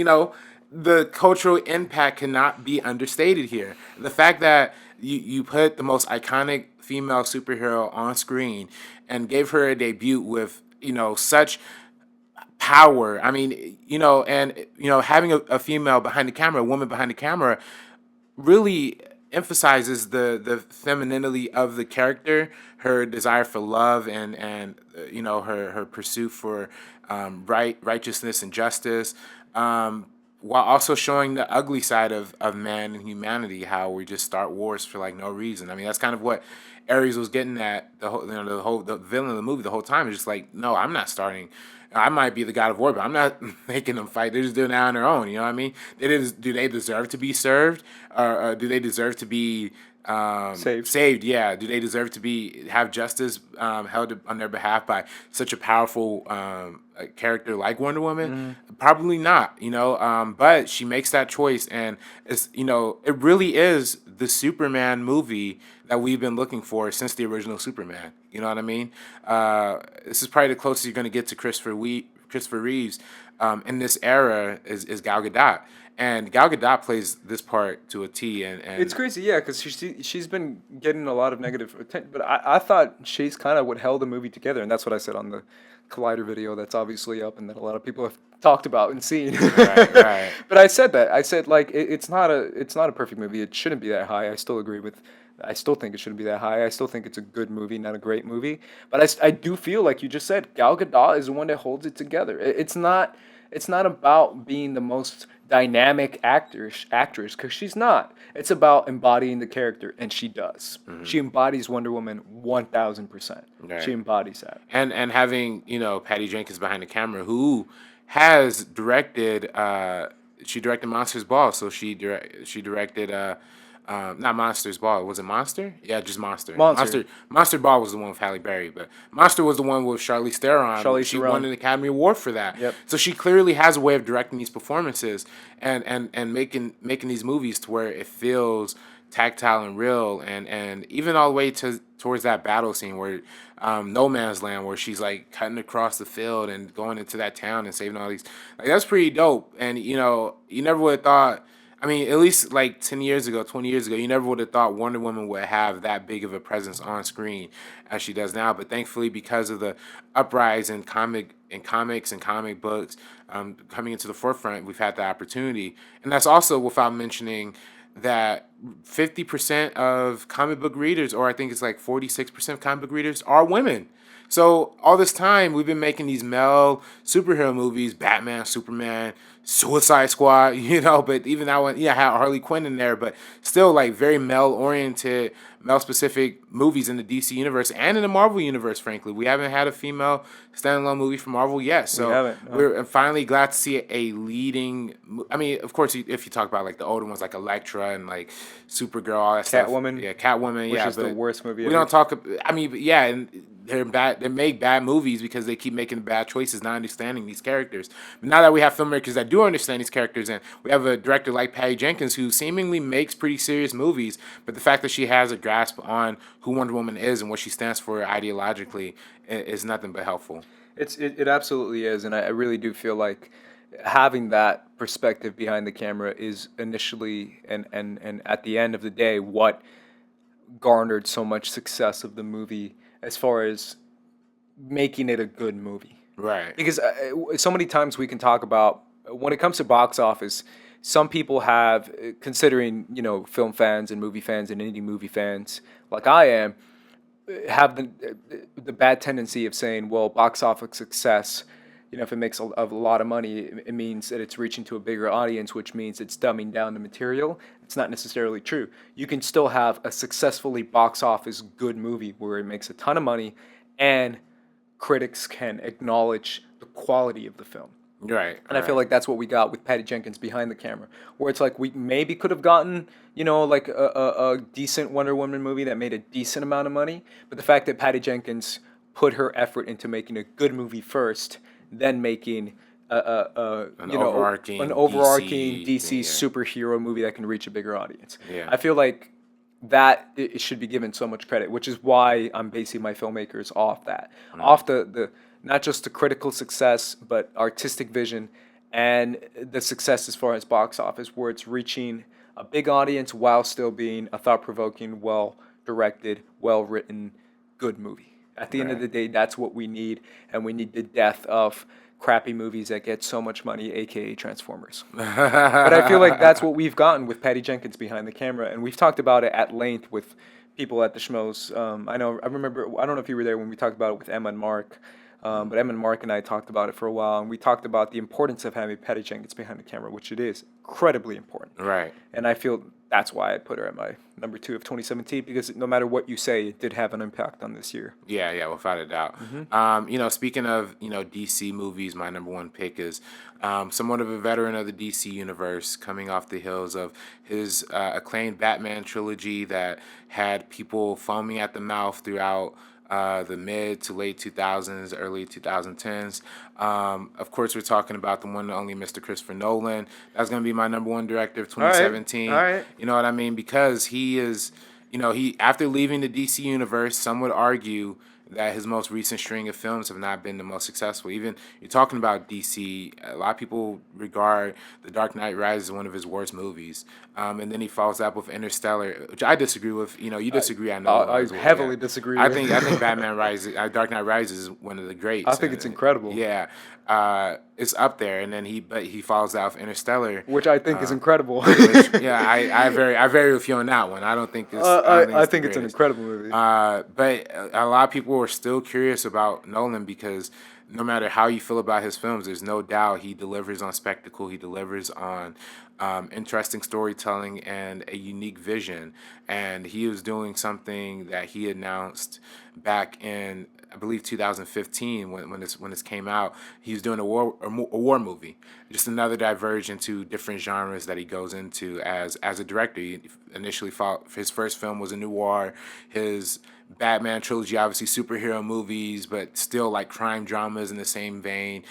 the cultural impact cannot be understated here. The fact that you put the most iconic female superhero on screen and gave her a debut with such power. I mean, having a female behind the camera, a woman behind the camera, really emphasizes the femininity of the character, her desire for love, and her pursuit for righteousness and justice, while also showing the ugly side of man and humanity, how we just start wars for like no reason. I mean, that's kind of what Ares was getting at. The villain of the movie the whole time is just like, no, I'm not starting. I might be the god of war, but I'm not making them fight. They're just doing it on their own. You know what I mean? Do they deserve to be served, or do they deserve to be saved? Yeah. Do they deserve to have justice held on their behalf by such a powerful character like Wonder Woman? Probably not. But she makes that choice, and it really is the Superman movie that we've been looking for since the original Superman. You know what I mean? This is probably the closest you're going to get to Christopher Reeves in this era is Gal Gadot. And Gal Gadot plays this part to a T. And
It's crazy, yeah, because she's been getting a lot of negative attention. But I thought she's kind of what held the movie together, and that's what I said on the Collider video that's obviously up and that a lot of people have talked about and seen.
Right.
But I said that. I said like it's not a perfect movie. It shouldn't be that high. I still think it shouldn't be that high. I still think it's a good movie, not a great movie. But I do feel like you just said, Gal Gadot is the one that holds it together. It's not about being the most dynamic actress because she's not. It's about embodying the character, and she does. She embodies Wonder Woman 1000%.
Right.
She embodies that.
And having Patty Jenkins behind the camera, who has directed she directed Monsters Ball, so she directed not Monsters Ball. Was it Monster? Yeah, just Monster. Monster Ball was the one with Halle Berry, but Monster was the one with Charlize Theron. She won an Academy Award for that.
Yep.
So she clearly has a way of directing these performances and making these movies to where it feels tactile and real, and even all the way towards that battle scene where No Man's Land, where she's like cutting across the field and going into that town and saving all these. Like, that's pretty dope. And you never would have thought. I mean, at least like 10 years ago, 20 years ago, you never would have thought Wonder Woman would have that big of a presence on screen as she does now. But thankfully, because of the uprise in comics and comic books coming into the forefront, we've had the opportunity. And that's also without mentioning that 50% of comic book readers, or I think it's like 46% of comic book readers, are women. So all this time, we've been making these male superhero movies, Batman, Superman, Suicide Squad, but even that one, had Harley Quinn in there, but still like very male-oriented, male-specific movies in the DC universe and in the Marvel universe, frankly. We haven't had a female standalone movie from Marvel yet, so we're finally glad to see a leading, I mean, of course, if you talk about like the older ones, like Elektra and like Supergirl, all that stuff.
Catwoman.
Yeah, Catwoman,
which is the worst movie ever.
We don't talk, I mean, but yeah, and they're bad. They make bad movies because they keep making bad choices, not understanding these characters. But now that we have filmmakers that do understand these characters, and we have a director like Patty Jenkins who seemingly makes pretty serious movies, but the fact that she has a grasp on who Wonder Woman is and what she stands for ideologically is nothing but helpful.
It absolutely is, and I really do feel like having that perspective behind the camera is initially and at the end of the day what garnered so much success of the movie as far as making it a good movie.
Right.
Because so many times we can talk about when it comes to box office, some people have, considering film fans and movie fans and indie movie fans like I am, have the bad tendency of saying, well, box office success, if it makes a lot of money, it means that it's reaching to a bigger audience, which means it's dumbing down the material. It's not necessarily true. You can still have a successfully box office good movie where it makes a ton of money and critics can acknowledge the quality of the film.
Right.
And I feel like that's what we got with Patty Jenkins behind the camera, where it's like we maybe could have gotten, like a decent Wonder Woman movie that made a decent amount of money. But the fact that Patty Jenkins put her effort into making a good movie first, then making
an overarching
an overarching
DC
DC superhero movie that can reach a bigger audience.
Yeah.
I feel like that it should be given so much credit, which is why I'm basing my filmmakers off that, off the not just the critical success, but artistic vision and the success as far as box office, where it's reaching a big audience while still being a thought-provoking, well-directed, well-written, good movie. At the end of the day, that's what we need, and we need the death of crappy movies that get so much money, aka Transformers. But I feel like that's what we've gotten with Patty Jenkins behind the camera, and we've talked about it at length with people at the Schmoes. I don't know if you were there when we talked about it with Emma and Mark, but Emma and Mark and I talked about it for a while, and we talked about the importance of having Patty Jenkins behind the camera, which it is incredibly important.
Right.
And I feel that's why I put her at my number 2 of 2017, because no matter what you say, it did have an impact on this year.
Yeah, without a doubt. Speaking of, DC movies, my number one pick is somewhat of a veteran of the DC universe, coming off the heels of his acclaimed Batman trilogy that had people foaming at the mouth throughout the mid to late 2000s, early 2010s. Of course, we're talking about the one and only Mr. Christopher Nolan. That's going to be my number one director of 2017.
All right.
You know what I mean? Because he is, he after leaving the DC universe, some would argue that his most recent string of films have not been the most successful. Even you're talking about DC, a lot of people regard The Dark Knight Rises as one of his worst movies. And then he follows up with Interstellar, which I disagree with. You disagree, I know.
I heavily disagree.
I think Batman Rises, Dark Knight Rises is one of the greats.
I think it's incredible.
Yeah, it's up there. And then he follows out with Interstellar,
which I think is incredible.
I vary with you on that one. I don't think it's.
I think it's an incredible movie.
But a lot of people are still curious about Nolan because no matter how you feel about his films, there's no doubt he delivers on spectacle. He delivers on interesting storytelling and a unique vision. And he was doing something that he announced back in, I believe, 2015 when this came out. He was doing a war movie, just another diverge into different genres that he goes into as a director. He initially his first film was a noir. His Batman trilogy, obviously superhero movies, but still like crime dramas in the same vein.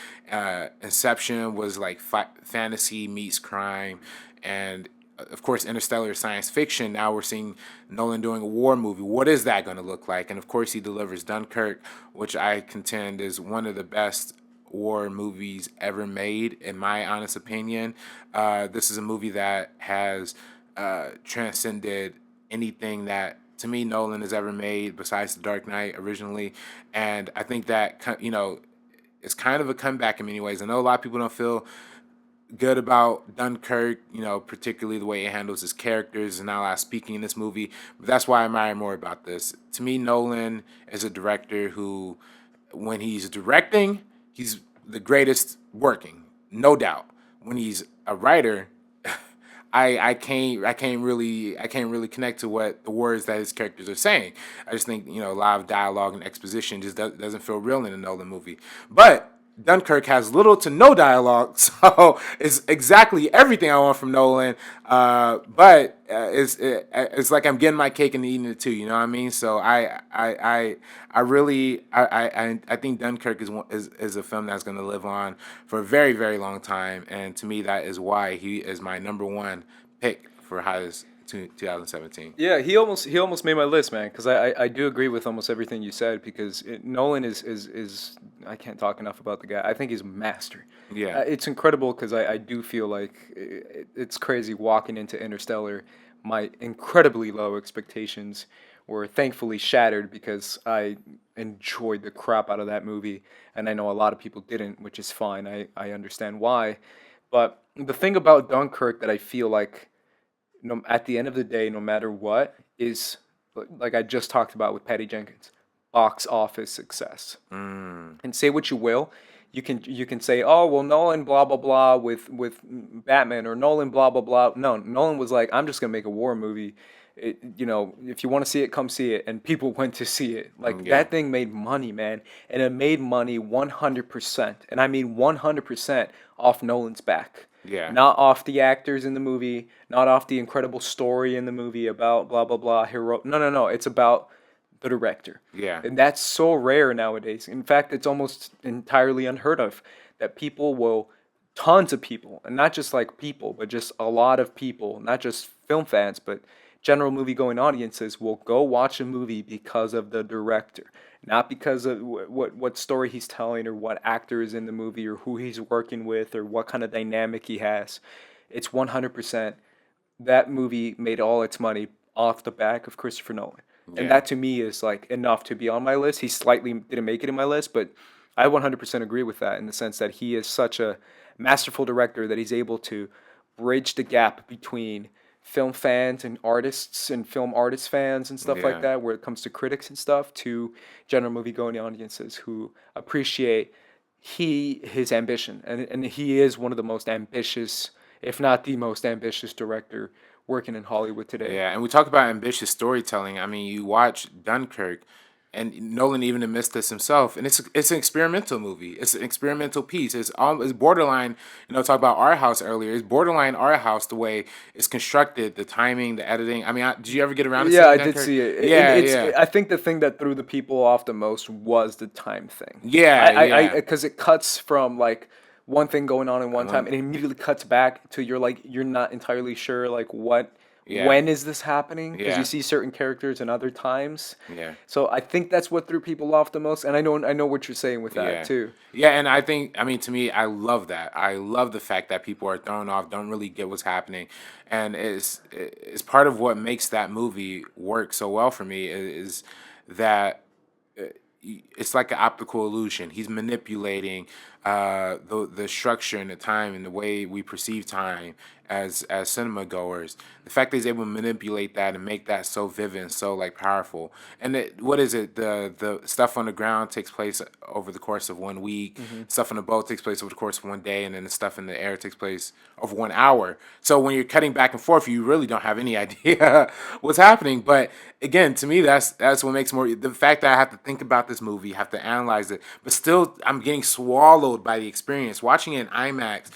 Inception was like fantasy meets crime, and of course, Interstellar is science fiction. Now we're seeing Nolan doing a war movie. What is that going to look like? And of course, he delivers Dunkirk, which I contend is one of the best war movies ever made, in my honest opinion. This is a movie that has transcended anything that, to me, Nolan has ever made besides The Dark Knight originally. And I think that, it's kind of a comeback in many ways. I know a lot of people don't feel good about Dunkirk, particularly the way it handles his characters and not a lot of speaking in this movie. But that's why I admire more about this. To me, Nolan is a director who, when he's directing, he's the greatest working, no doubt. When he's a writer, I can't really connect to what the words that his characters are saying. I just think a lot of dialogue and exposition just doesn't feel real in a Nolan movie. But Dunkirk has little to no dialogue, so it's exactly everything I want from Nolan. But it's like I'm getting my cake and eating it too. You know what I mean? So I think Dunkirk is a film that's going to live on for a very, very long time, and to me that is why he is my number one pick for hottest 2017.
Yeah, he almost made my list, man, because I do agree with almost everything you said, because Nolan is I can't talk enough about the guy. I think he's a master.
Yeah.
It's incredible because I do feel like it's crazy walking into Interstellar. My incredibly low expectations were thankfully shattered because I enjoyed the crap out of that movie, and I know a lot of people didn't, which is fine. I understand why. But the thing about Dunkirk that I feel like, no, at the end of the day, no matter what, is like I just talked about with Patty Jenkins, box office success.
Mm.
And say what you will, you can say, oh well, Nolan blah blah blah with Batman, or Nolan blah blah blah. No, Nolan was like, I'm just gonna make a war movie. If you want to see it, come see it, and people went to see it. Like
Yeah.
that thing made money, man, and it made money 100%, and I mean 100% off Nolan's back.
Yeah.
Not off the actors in the movie, not off the incredible story in the movie about blah blah blah hero. No, no, no. It's about the director.
Yeah.
And that's so rare nowadays. In fact, it's almost entirely unheard of that people will, tons of people, and not just like people, but just a lot of people, not just film fans, but general movie going audiences will go watch a movie because of the director, not because of what story he's telling, or what actor is in the movie, or who he's working with, or what kind of dynamic he has. It's 100% that movie made all its money off the back of Christopher Nolan. And
Yeah.
that to me is like enough to be on my list. He slightly didn't make it in my list, but I 100% agree with that, in the sense that he is such a masterful director that he's able to bridge the gap between film fans and artists, and film artist fans and stuff like
Yeah.
that, where it comes to critics and stuff, to general movie going audiences who appreciate his ambition. And he is one of the most ambitious, if not the most ambitious director working in Hollywood today.
Yeah, and we talk about ambitious storytelling. I mean, you watch Dunkirk, and Nolan even admits this himself, and it's an experimental movie. It's an experimental piece. It's borderline. Talk about Our House earlier. It's borderline Our House, the way it's constructed, the timing, the editing. I mean, did you ever get around to
Yeah,
seeing
I did
Dunkirk?
see it.
Yeah,
It's.
yeah,
I think the thing that threw the people off the most was the time thing.
yeah, yeah.
Because it cuts from like one thing going on in one
And
time,
when,
and it immediately cuts back to, you're not entirely sure like
yeah,
when is this happening, because you
yeah,
see certain characters in other times.
yeah.
So I think that's what threw people off the most, and I know what you're saying with that
Yeah.
too.
Yeah, and I mean, to me, I love that. I love the fact that people are thrown off, don't really get what's happening. And it's part of what makes that movie work so well for me is that it's like an optical illusion. He's manipulating the structure and the time and the way we perceive time as cinema goers. The fact that he's able to manipulate that and make that so vivid and so like powerful. And what is it? The stuff on the ground takes place over the course of 1 week. Stuff on the boat takes place over the course of 1 day, and then the stuff in the air takes place over 1 hour. So when you're cutting back and forth, you really don't have any idea what's happening. But again, to me, that's what makes more the fact that I have to think about this movie, have to analyze it, but still I'm getting swallowed by the experience. Watching it in IMAX,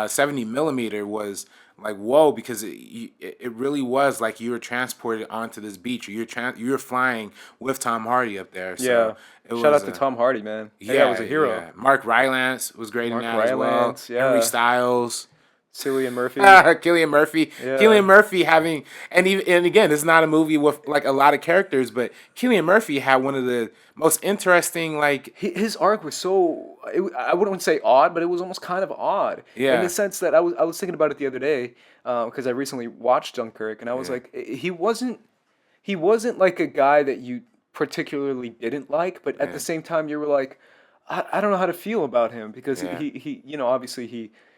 70 millimeter was like whoa, because it really was like you were transported onto this beach, or you were flying with Tom Hardy up there.
Yeah.
So it
Shout
was
out to Tom Hardy, man. That guy
yeah,
was a hero.
yeah. Mark Rylance was great in
Mark
that as well.
Rylance,
Henry
yeah.
Styles.
Cillian Murphy.
Cillian Murphy.
Yeah.
Cillian Murphy having and again, it's not a movie with like a lot of characters, but Cillian Murphy had one of the most interesting like
His arc was so, I wouldn't say odd, but it was almost kind of odd, in the
yeah,
sense that I was thinking about it the other day, because I recently watched Dunkirk, and I was
yeah,
like, he wasn't like a guy that you particularly didn't like, but at the
yeah,
same time you were like, I don't know how to feel about him, because
yeah,
he obviously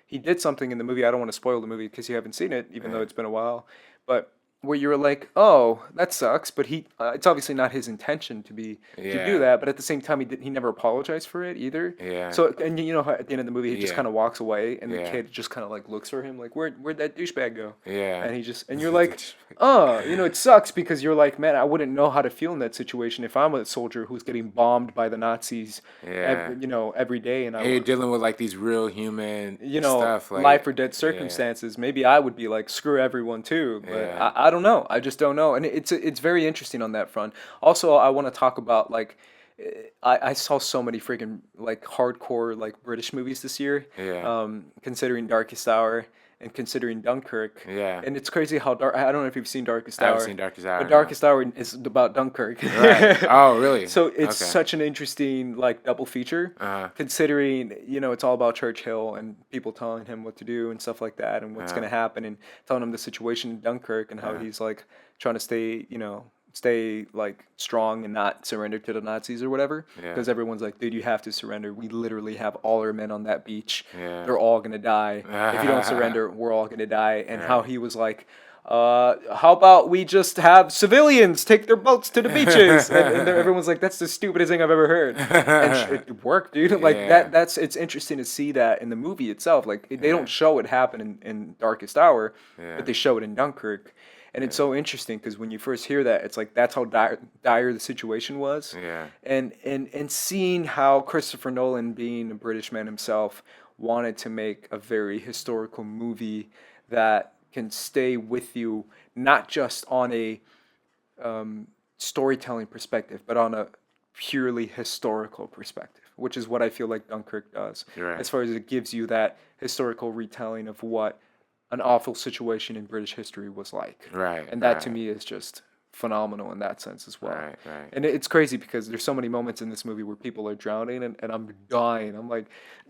he did something in the movie. I don't want to spoil the movie because you haven't seen it, even though
yeah,
it's been a while, but where you were like, oh, that sucks, but it's obviously not his intention to do
yeah,
that, but at the same time, he never apologized for it either.
yeah,
So, and how at the end of the movie, he just
yeah,
kind of walks away, and the
yeah,
kid just kind of like looks for him, like, where'd that douchebag go?
yeah,
And you're like, oh, it sucks, because you're like, man, I wouldn't know how to feel in that situation if I'm a soldier who's getting bombed by the Nazis,
yeah.
every day, and
And you're dealing with like these real human stuff,
life
like
or dead
yeah,
circumstances. Maybe I would be like, screw everyone too, but
yeah,
I don't know. I just don't know, and it's very interesting on that front. Also, I want to talk about like, I saw so many freaking like hardcore like British movies this year.
yeah,
Considering Darkest Hour, and considering Dunkirk.
Yeah.
And it's crazy how dark. I don't know if you've seen Darkest
I
Hour.
haven't seen Darkest Hour.
But
No.
Darkest Hour is about Dunkirk.
Right. Oh, really?
So it's
Okay.
such an interesting like double feature, considering it's all about Churchill and people telling him what to do and stuff like that, and what's going to happen, and telling him the situation in Dunkirk and how he's like trying to stay like strong and not surrender to the Nazis or whatever. Because everyone's like, dude, you have to surrender. We literally have all our men on that beach. They're all gonna die. If you don't surrender, we're all gonna die. And how he was like, how about we just have civilians take their boats to the beaches? And everyone's like, that's the stupidest thing I've ever heard. And it worked, dude. Like it's interesting to see that in the movie itself. Like they don't show it happen in Darkest Hour, but they show it in Dunkirk. And it's so interesting because when you first hear that, it's like that's how dire the situation was.
Yeah.
And seeing how Christopher Nolan, being a British man himself, wanted to make a very historical movie that can stay with you, not just on a storytelling perspective, but on a purely historical perspective, which is what I feel like Dunkirk does.
Right.
As far as it gives you that historical retelling of what an awful situation in British history was like.
Right.
And that to me is just phenomenal in that sense as well.
Right.
And it's crazy because there's so many moments in this movie where people are drowning and I'm dying. I'm like,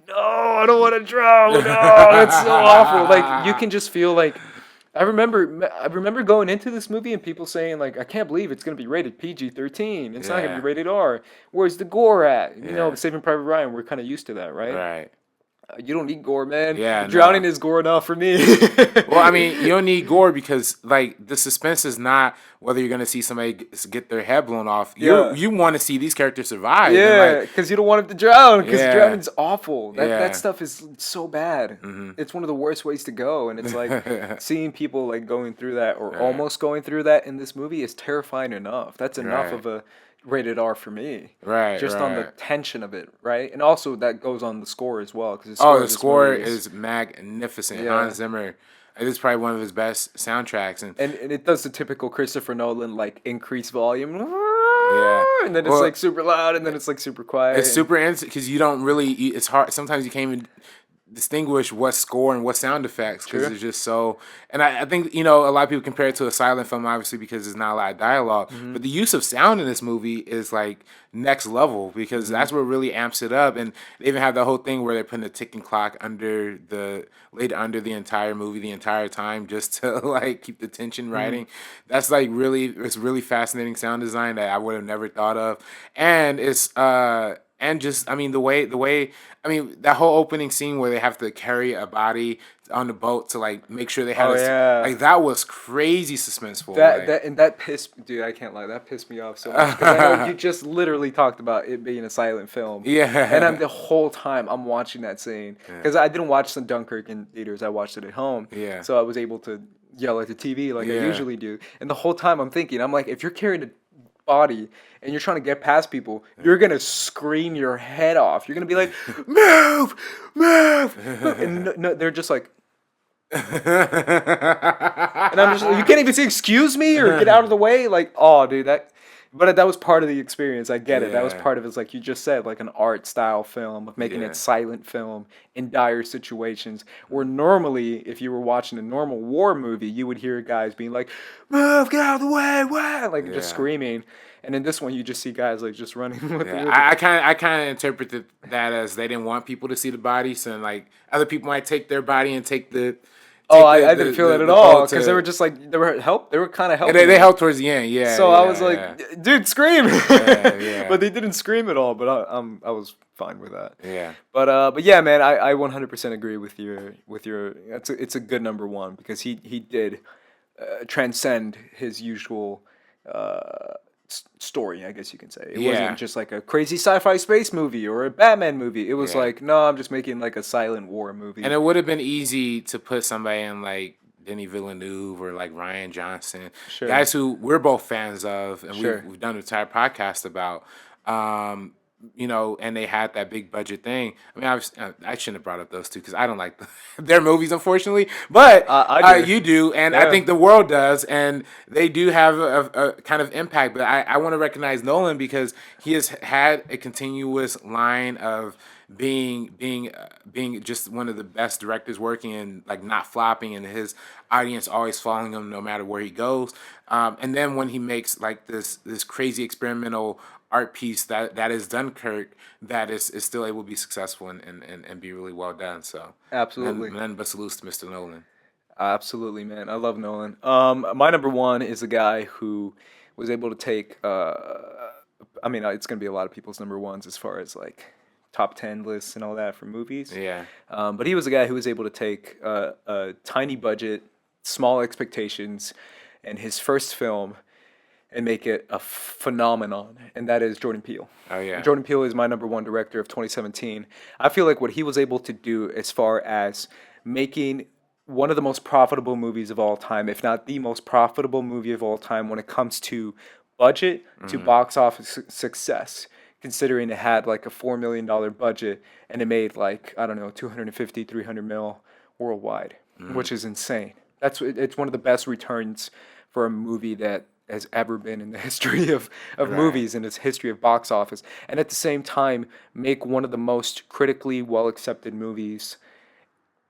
no, I don't want to drown. No, it's so awful. Like you can just feel like I remember going into this movie and people saying like, I can't believe it's going to be rated PG-13. It's not going to be rated R. Where's the gore at? Saving Private Ryan, we're kind of used to that, right?
Right.
You don't need gore, man.
Yeah,
drowning is gore enough for me.
Well, I mean, you don't need gore because, like, the suspense is not whether you're gonna see somebody get their head blown off. You want to see these characters survive.
Yeah, because you don't want them to drown. Because drowning's awful. That stuff is so bad. It's one of the worst ways to go. And it's like seeing people like going through that or almost going through that in this movie is terrifying enough. That's enough of a rated R for me.
Right.
Just on the tension of it, right? And also that goes on the score as well. Cause
the score is magnificent.
Yeah.
Hans Zimmer, it is probably one of his best soundtracks. And
it does the typical Christopher Nolan, like, increase volume.
Yeah.
And then it's like super loud and then it's like super quiet.
It's super instant because you don't really, it's hard. Sometimes you can't even distinguish what score and what sound effects because it's just so. And I think a lot of people compare it to a silent film obviously because there's not a lot of dialogue, but the use of sound in this movie is like next level because that's what really amps it up. And they even have the whole thing where they're putting a ticking clock under the entire movie the entire time just to like keep the tension riding. That's like it's really fascinating sound design that I would have never thought of. And it's and just, I mean, the way, that whole opening scene where they have to carry a body on the boat to, like, make sure they have like, that was crazy suspenseful.
That pissed, dude, I can't lie, that pissed me off so much. Because I know you just literally talked about it being a silent film.
Yeah.
And the whole time I'm watching that scene. Because I didn't watch the Dunkirk in theaters, I watched it at home.
Yeah.
So I was able to yell at the TV like I usually do. And the whole time I'm thinking, I'm like, if you're carrying a body and you're trying to get past people, you're gonna scream your head off. You're gonna be like, move, and no, they're just like, and I'm just, you can't even say excuse me or get out of the way. Like, oh, dude, but that was part of the experience. I get it. That was part of it. It's like you just said, like an art style film of making it silent film in dire situations. Where normally, if you were watching a normal war movie, you would hear guys being like, "Move, get out of the way!" Like just screaming. And in this one, you just see guys like just running with it.
I kind of interpreted that as they didn't want people to see the bodies, and like other people might take their body and take the.
I didn't feel that at all because they were just like they were kind of helping.
They helped towards the end, yeah.
So I was like, dude, scream! But they didn't scream at all. But I was fine with that.
Yeah.
But yeah, man, I 100% agree with your. It's a good number one because he did transcend his usual story, I guess you can say. It wasn't just like a crazy sci-fi space movie or a Batman movie. It was like, no, I'm just making like a silent war movie.
And it would have been easy to put somebody in like Denis Villeneuve or like Rian Johnson, guys who we're both fans of, and we've done an entire podcast about. And they had that big budget thing. I mean, I shouldn't have brought up those two because I don't like their movies, unfortunately. But I do. You do, and I think the world does, and they do have a kind of impact. But I want to recognize Nolan because he has had a continuous line of being just one of the best directors working and like not flopping, and his audience always following him no matter where he goes. And then when he makes like this crazy experimental art piece that is Dunkirk, that is still able to be successful and be really well done. So
Absolutely.
none but salutes to Mr. Nolan.
Absolutely, man. I love Nolan. My number one is a guy who was able to take. I mean, it's gonna be a lot of people's number ones as far as like top 10 lists and all that for movies.
Yeah.
But he was a guy who was able to take a tiny budget, small expectations, and his first film and make it a phenomenon, and that is Jordan Peele.
Oh yeah.
Jordan Peele is my number one director of 2017. I feel like what he was able to do as far as making one of the most profitable movies of all time, if not the most profitable movie of all time when it comes to budget to box office success, considering it had like a $4 million budget and it made like, I don't know, 250, 300 mil worldwide, which is insane. It's one of the best returns for a movie that has ever been in the history of
Right.
movies and its history of box office. And at the same time, make one of the most critically well accepted movies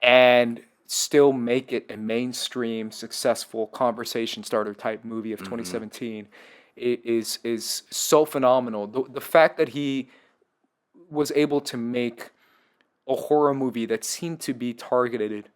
and still make it a mainstream, successful conversation starter type movie of 2017 is so phenomenal. The fact that he was able to make a horror movie that seemed to be targeted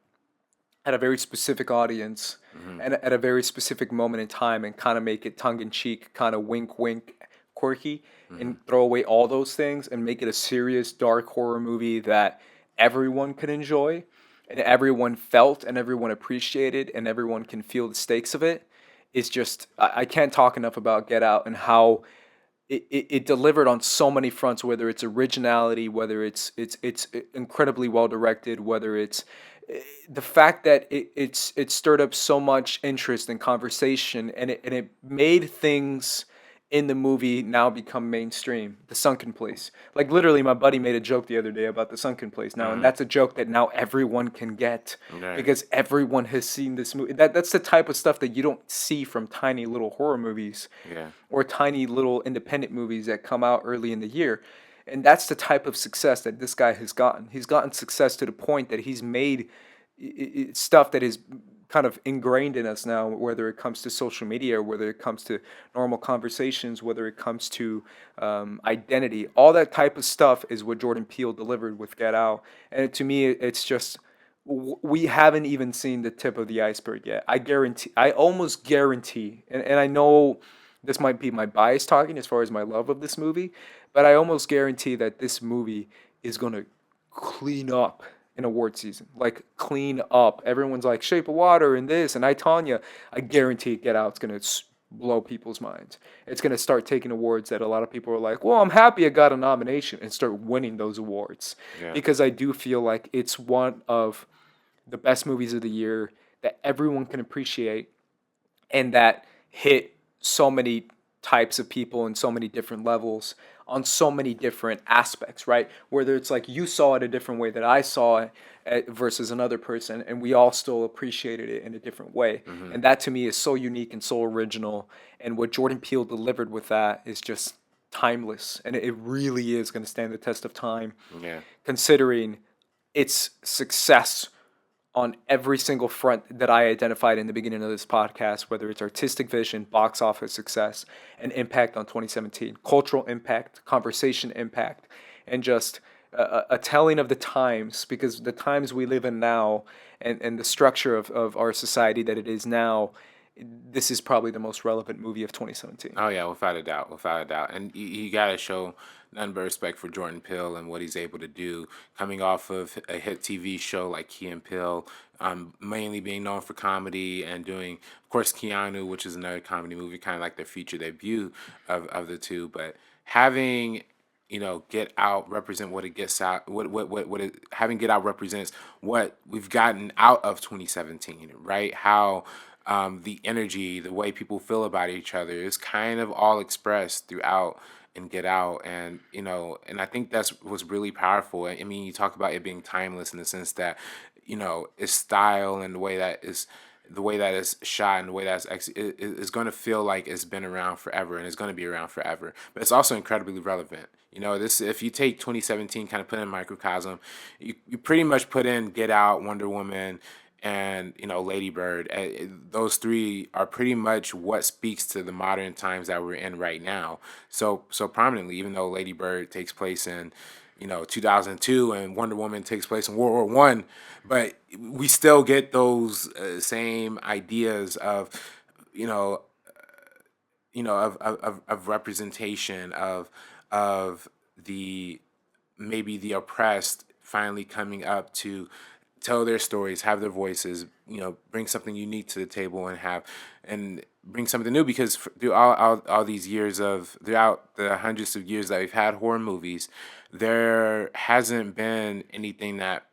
at a very specific audience and at a very specific moment in time and kind of make it tongue in cheek, kind of wink wink quirky and throw away all those things and make it a serious dark horror movie that everyone could enjoy and everyone felt and everyone appreciated and everyone can feel the stakes of it. It's just I can't talk enough about Get Out and how it delivered on so many fronts, whether it's originality, whether it's incredibly well directed, whether it's the fact that it stirred up so much interest and conversation, and it made things in the movie now become mainstream. The sunken place, like literally, my buddy made a joke the other day about the sunken place now, and that's a joke that now everyone can get
Right.
because everyone has seen this movie. That's the type of stuff that you don't see from tiny little horror movies
Yeah.
or tiny little independent movies that come out early in the year. And that's the type of success that this guy has gotten. He's gotten success to the point that he's made stuff that is kind of ingrained in us now, whether it comes to social media, whether it comes to normal conversations, whether it comes to identity. All that type of stuff is what Jordan Peele delivered with Get Out. And to me, it's just we haven't even seen the tip of the iceberg yet. I guarantee, I almost guarantee, and I know this might be my bias talking as far as my love of this movie, but I almost guarantee that this movie is going to clean up in award season. Like, clean up. Everyone's like, Shape of Water and this, and I, Tanya. I guarantee Get Out's going to blow people's minds. It's going to start taking awards that a lot of people are like, well, I'm happy I got a nomination, and start winning those awards.
Yeah.
Because I do feel like it's one of the best movies of the year that everyone can appreciate and that hit so many types of people in so many different levels on so many different aspects, right? Whether it's like you saw it a different way that I saw it versus another person, and we all still appreciated it in a different way. And that to me is so unique and so original. And what Jordan Peele delivered with that is just timeless. And it really is going to stand the test of time,
Yeah.
considering its success on every single front that I identified in the beginning of this podcast, whether it's artistic vision, box office success, and impact on 2017, cultural impact, conversation impact, and just a telling of the times, because the times we live in now and the structure of our society that it is now, this is probably the most relevant movie of 2017.
Oh yeah, without a doubt, without a doubt, and you gotta show none but respect for Jordan Peele and what he's able to do, coming off of a hit TV show like Key and Peele, mainly being known for comedy and doing, of course, Keanu, which is another comedy movie, kind of like their feature debut of the two, but having Get Out represent what it gets out, what it having Get Out represents what we've gotten out of 2017, right? How the energy, the way people feel about each other is kind of all expressed throughout and Get Out, and and I think that's was really powerful. I mean, you talk about it being timeless in the sense that its style and the way that is the way that it's shot and the way that's is going to feel like it's been around forever and it's going to be around forever. But it's also incredibly relevant. You know, this if you take 2017, kind of put in microcosm, you pretty much put in Get Out, Wonder Woman, and Lady Bird. Those three are pretty much what speaks to the modern times that we're in right now. So prominently, even though Lady Bird takes place in 2002 and Wonder Woman takes place in World War I, but we still get those same ideas of you know of representation of the maybe the oppressed finally coming up to tell their stories, have their voices, bring something unique to the table and bring something new because through all these years throughout the hundreds of years that we've had horror movies, there hasn't been anything that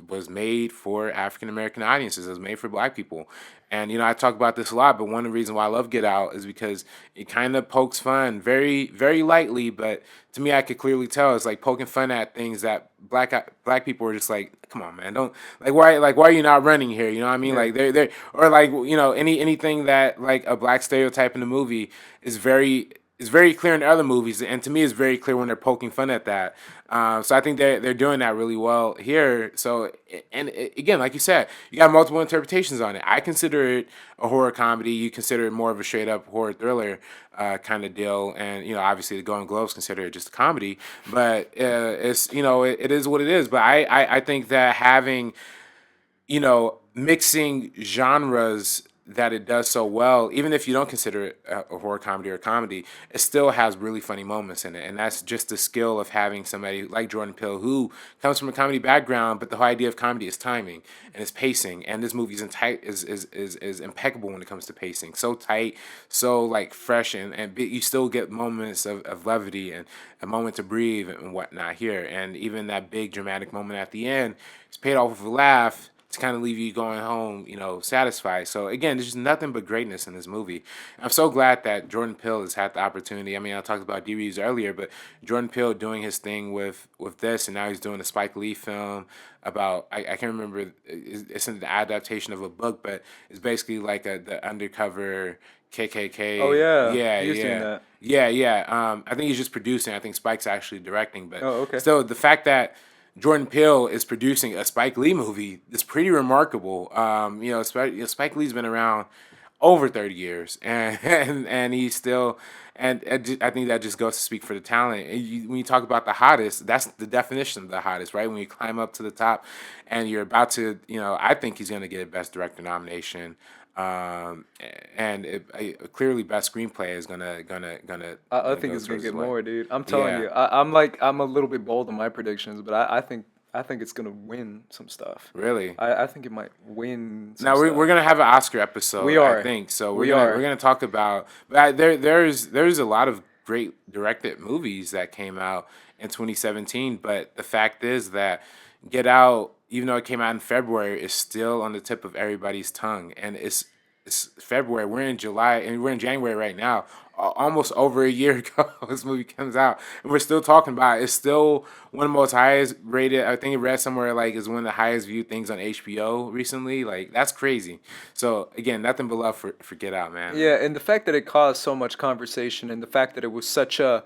was made for African American audiences. It was made for Black people. And I talk about this a lot, but one of the reasons why I love Get Out is because it kind of pokes fun very, very lightly, but to me, I could clearly tell it's like poking fun at things that black people are just like, come on, man, don't why are you not running here? You know what I mean?
Yeah.
Like they're or like anything that like a black stereotype in the movie is very clear in other movies, and to me, it's very clear when they're poking fun at that. So I think they're doing that really well here. So again, like you said, you got multiple interpretations on it. I consider it a horror comedy. You consider it more of a straight up horror thriller kind of deal, and obviously the Golden Globes consider it just a comedy. But it's it is what it is. But I think that having mixing genres that it does so well, even if you don't consider it a horror comedy or a comedy, it still has really funny moments in it. And that's just the skill of having somebody like Jordan Peele who comes from a comedy background, but the whole idea of comedy is timing and it's pacing. And this movie is impeccable when it comes to pacing. So tight, so like fresh, and you still get moments of levity and a moment to breathe and whatnot here. And even that big dramatic moment at the end, it's paid off with a laugh to kind of leave you going home, satisfied. So again, there's just nothing but greatness in this movie. I'm so glad that Jordan Peele has had the opportunity. I mean, I talked about D. Reeves earlier, but Jordan Peele doing his thing with this, and now he's doing a Spike Lee film about I can't remember. It's an adaptation of a book, but it's basically like the undercover
Oh
KKK.
yeah,
Yeah,
he is doing
yeah.
that.
Yeah. I think he's just producing. I think Spike's actually directing, but
Oh, okay.
still, the fact that Jordan Peele is producing a Spike Lee movie is pretty remarkable. Spike Lee's been around over 30 years, and he's still, I think that just goes to speak for the talent. When you talk about the hottest, that's the definition of the hottest, right? When you climb up to the top, and you're about to, I think he's going to get a Best Director nomination. Um, and clearly, Best Screenplay is
I
gonna
think
go
it's gonna
towards his
get
way.
more, dude. I'm telling
Yeah,
you. I'm a little bit bold in my predictions, but I think it's gonna win some stuff.
really.
I think it might win some
Now we're
stuff.
gonna have an Oscar
We
episode, I
are.
think. So we're
We
gonna we're
are.
gonna talk about. But there's a lot of great directed movies that came out in 2017. But the fact is that Get Out, even though it came out in February, is still on the tip of everybody's tongue. And it's February. We're in July and we're in January right now. Almost over a year ago, this movie comes out, and we're still talking about it. It's still one of the most highest rated. I think it read somewhere like is one of the highest viewed things on HBO recently. Like that's crazy. So again, nothing but love for Get Out, man.
Yeah, and the fact that it caused so much conversation, and the fact that it was such a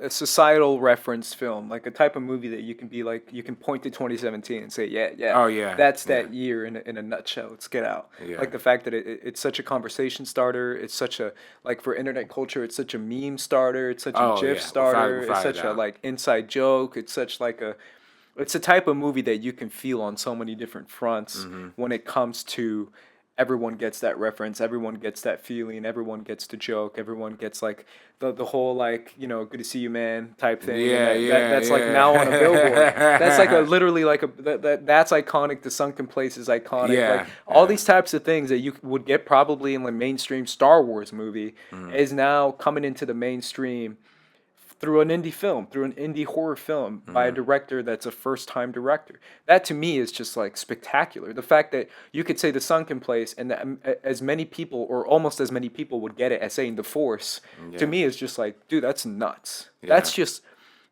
societal reference film, like a type of movie that you can be like, you can point to 2017 and say, yeah, yeah,
Oh yeah,
that's
yeah,
that year in a nutshell. Let's get out.
yeah.
Like the fact that it's such a conversation starter. It's such a, like for internet culture, it's such a meme starter. It's such a
Oh
GIF
yeah, without
starter. It's
without a
such a
doubt.
like inside joke. It's such like a, it's a type of movie that you can feel on so many different fronts
Hmm.
when it comes to everyone gets that reference, everyone gets that feeling, everyone gets the joke, everyone gets like the whole like, good to see you man type thing, and
Yeah, yeah,
that's like now on a billboard. That's like a
yeah.
literally like a that's iconic. The sunken place is iconic. Like
Yeah,
all
yeah.
these types of things that you would get probably in the mainstream Star Wars movie
Mhm.
is now coming into the mainstream through an indie film, through an indie horror film by a
Mhm.
director that's a first time director. That to me is just like spectacular. The fact that you could say The Sunken Place and that, as many people or almost as many people would get it as saying The Force, to
Yeah,
me is just like, dude, that's nuts.
yeah.
That's just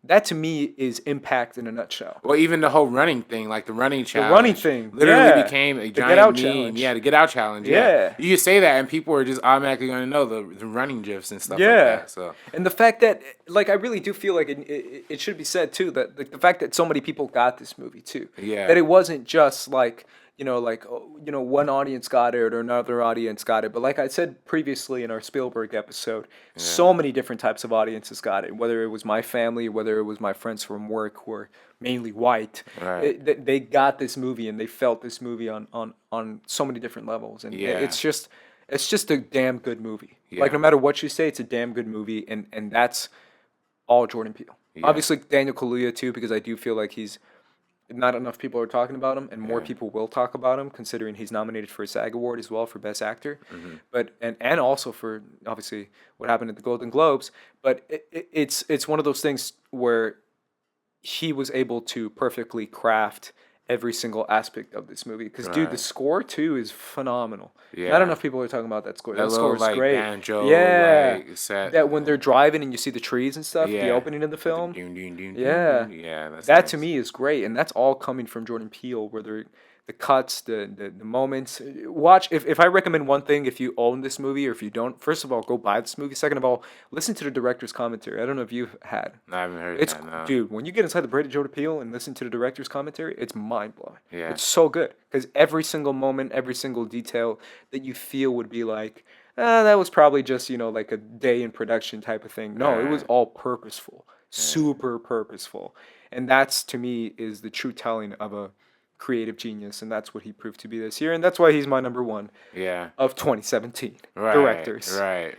That to me is impact in a nutshell.
Well, even the whole running thing, like the running challenge.
The running thing.
Literally became a
The
giant
get out
meme.
challenge.
Yeah, the get out challenge. Yeah. You just say that and people are just automatically going to know the running gifs and stuff like that. So.
And the fact that, like, I really do feel like it should be said, too, that the fact that so many people got this movie, too.
Yeah.
That it wasn't just, like, one audience got it or another audience got it. But like I said previously in our Spielberg episode, so many different types of audiences got it. Whether it was my family, whether it was my friends from work who are mainly white, they got this movie and they felt this movie on so many different levels. And it's just a damn good movie.
Yeah.
Like no matter what you say, it's a damn good movie. And that's all Jordan Peele. Yeah. Obviously Daniel Kaluuya too, because I do feel like he's not enough people are talking about him, and more people will talk about him, considering he's nominated for a SAG Award as well for Best Actor, but and also for obviously what happened at the Golden Globes. But it's one of those things where he was able to perfectly craft every single aspect of this movie. Because dude, the score too is phenomenal. Yeah, not enough people are talking about that score. That score is great.
Banjo, set.
That when they're driving and you see the trees and stuff, the opening of the film. That to me is great, and that's all coming from Jordan Peele. Where the cuts, the moments. Watch if I recommend one thing, if you own this movie or if you don't, first of all, go buy this movie. Second of all, listen to the director's commentary. I don't know if you've had.
I haven't heard
that.
No.
Dude, when you get inside the brain of Jordan Peele and listen to the director's commentary, it's mind blowing.
Yeah,
it's so good because every single moment, every single detail that you feel would be like, that was probably just like a day in production type of thing. No, it was all purposeful, super purposeful, and that's to me is the true telling of a creative genius, and that's what he proved to be this year, and that's why he's my number one of 2017 directors.
Right.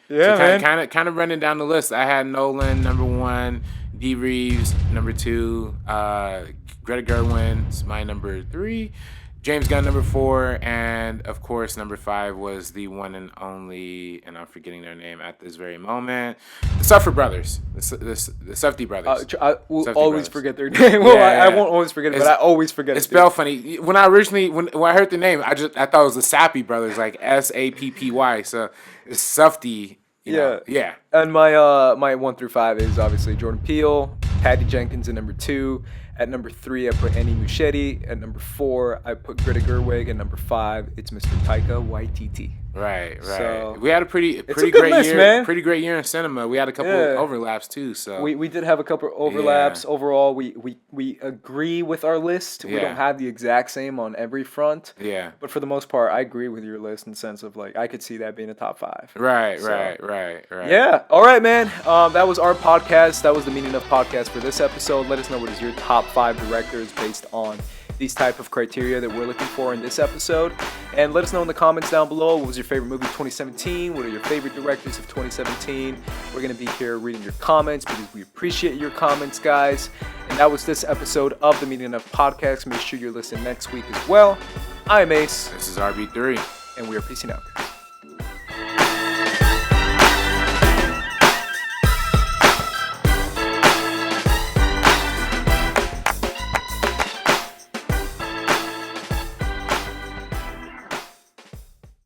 Yeah,
so
man.
Kind of running down the list. I had Nolan number 1, D. Reeves number 2, Greta Gerwig is my number 3, James Gunn number 4, and of course number 5 was the one and only, and I'm forgetting their name at this very moment, the Safdie brothers. The Safdie brothers.
I will always forget their name. I won't always forget it, but I always forget it.
It's spelled funny. When I heard the name, I thought it was the Sappy brothers, like Sappy. So it's Safdie. Yeah.
And my 1 through 5 is obviously Jordan Peele, Patty Jenkins at number 2. At number 3, I put Annie Muschietti. At number 4, I put Greta Gerwig. At number 5, it's Mr. Taika Waititi.
Right.
So,
we had a pretty great
list,
year,
man.
Pretty great year in cinema. We had a couple overlaps too. So
we did have a couple overlaps. Overall, we agree with our list. We don't have the exact same on every front.
Yeah.
But for the most part, I agree with your list in the sense of like I could see that being a top 5.
Right.
Yeah. All right, man. That was our podcast. That was the Meaning of Podcast for this episode. Let us know what is your top 5 directors based on these type of criteria that we're looking for in this episode, and let us know in the comments down below what was your favorite movie of 2017, what are your favorite directors of 2017. We're going to be here reading your comments because we appreciate your comments, guys. And that was this episode of the Meaning of Podcast. Make sure you're listening next week as well. I'm Ace.
This is RB3,
and we are peacing out.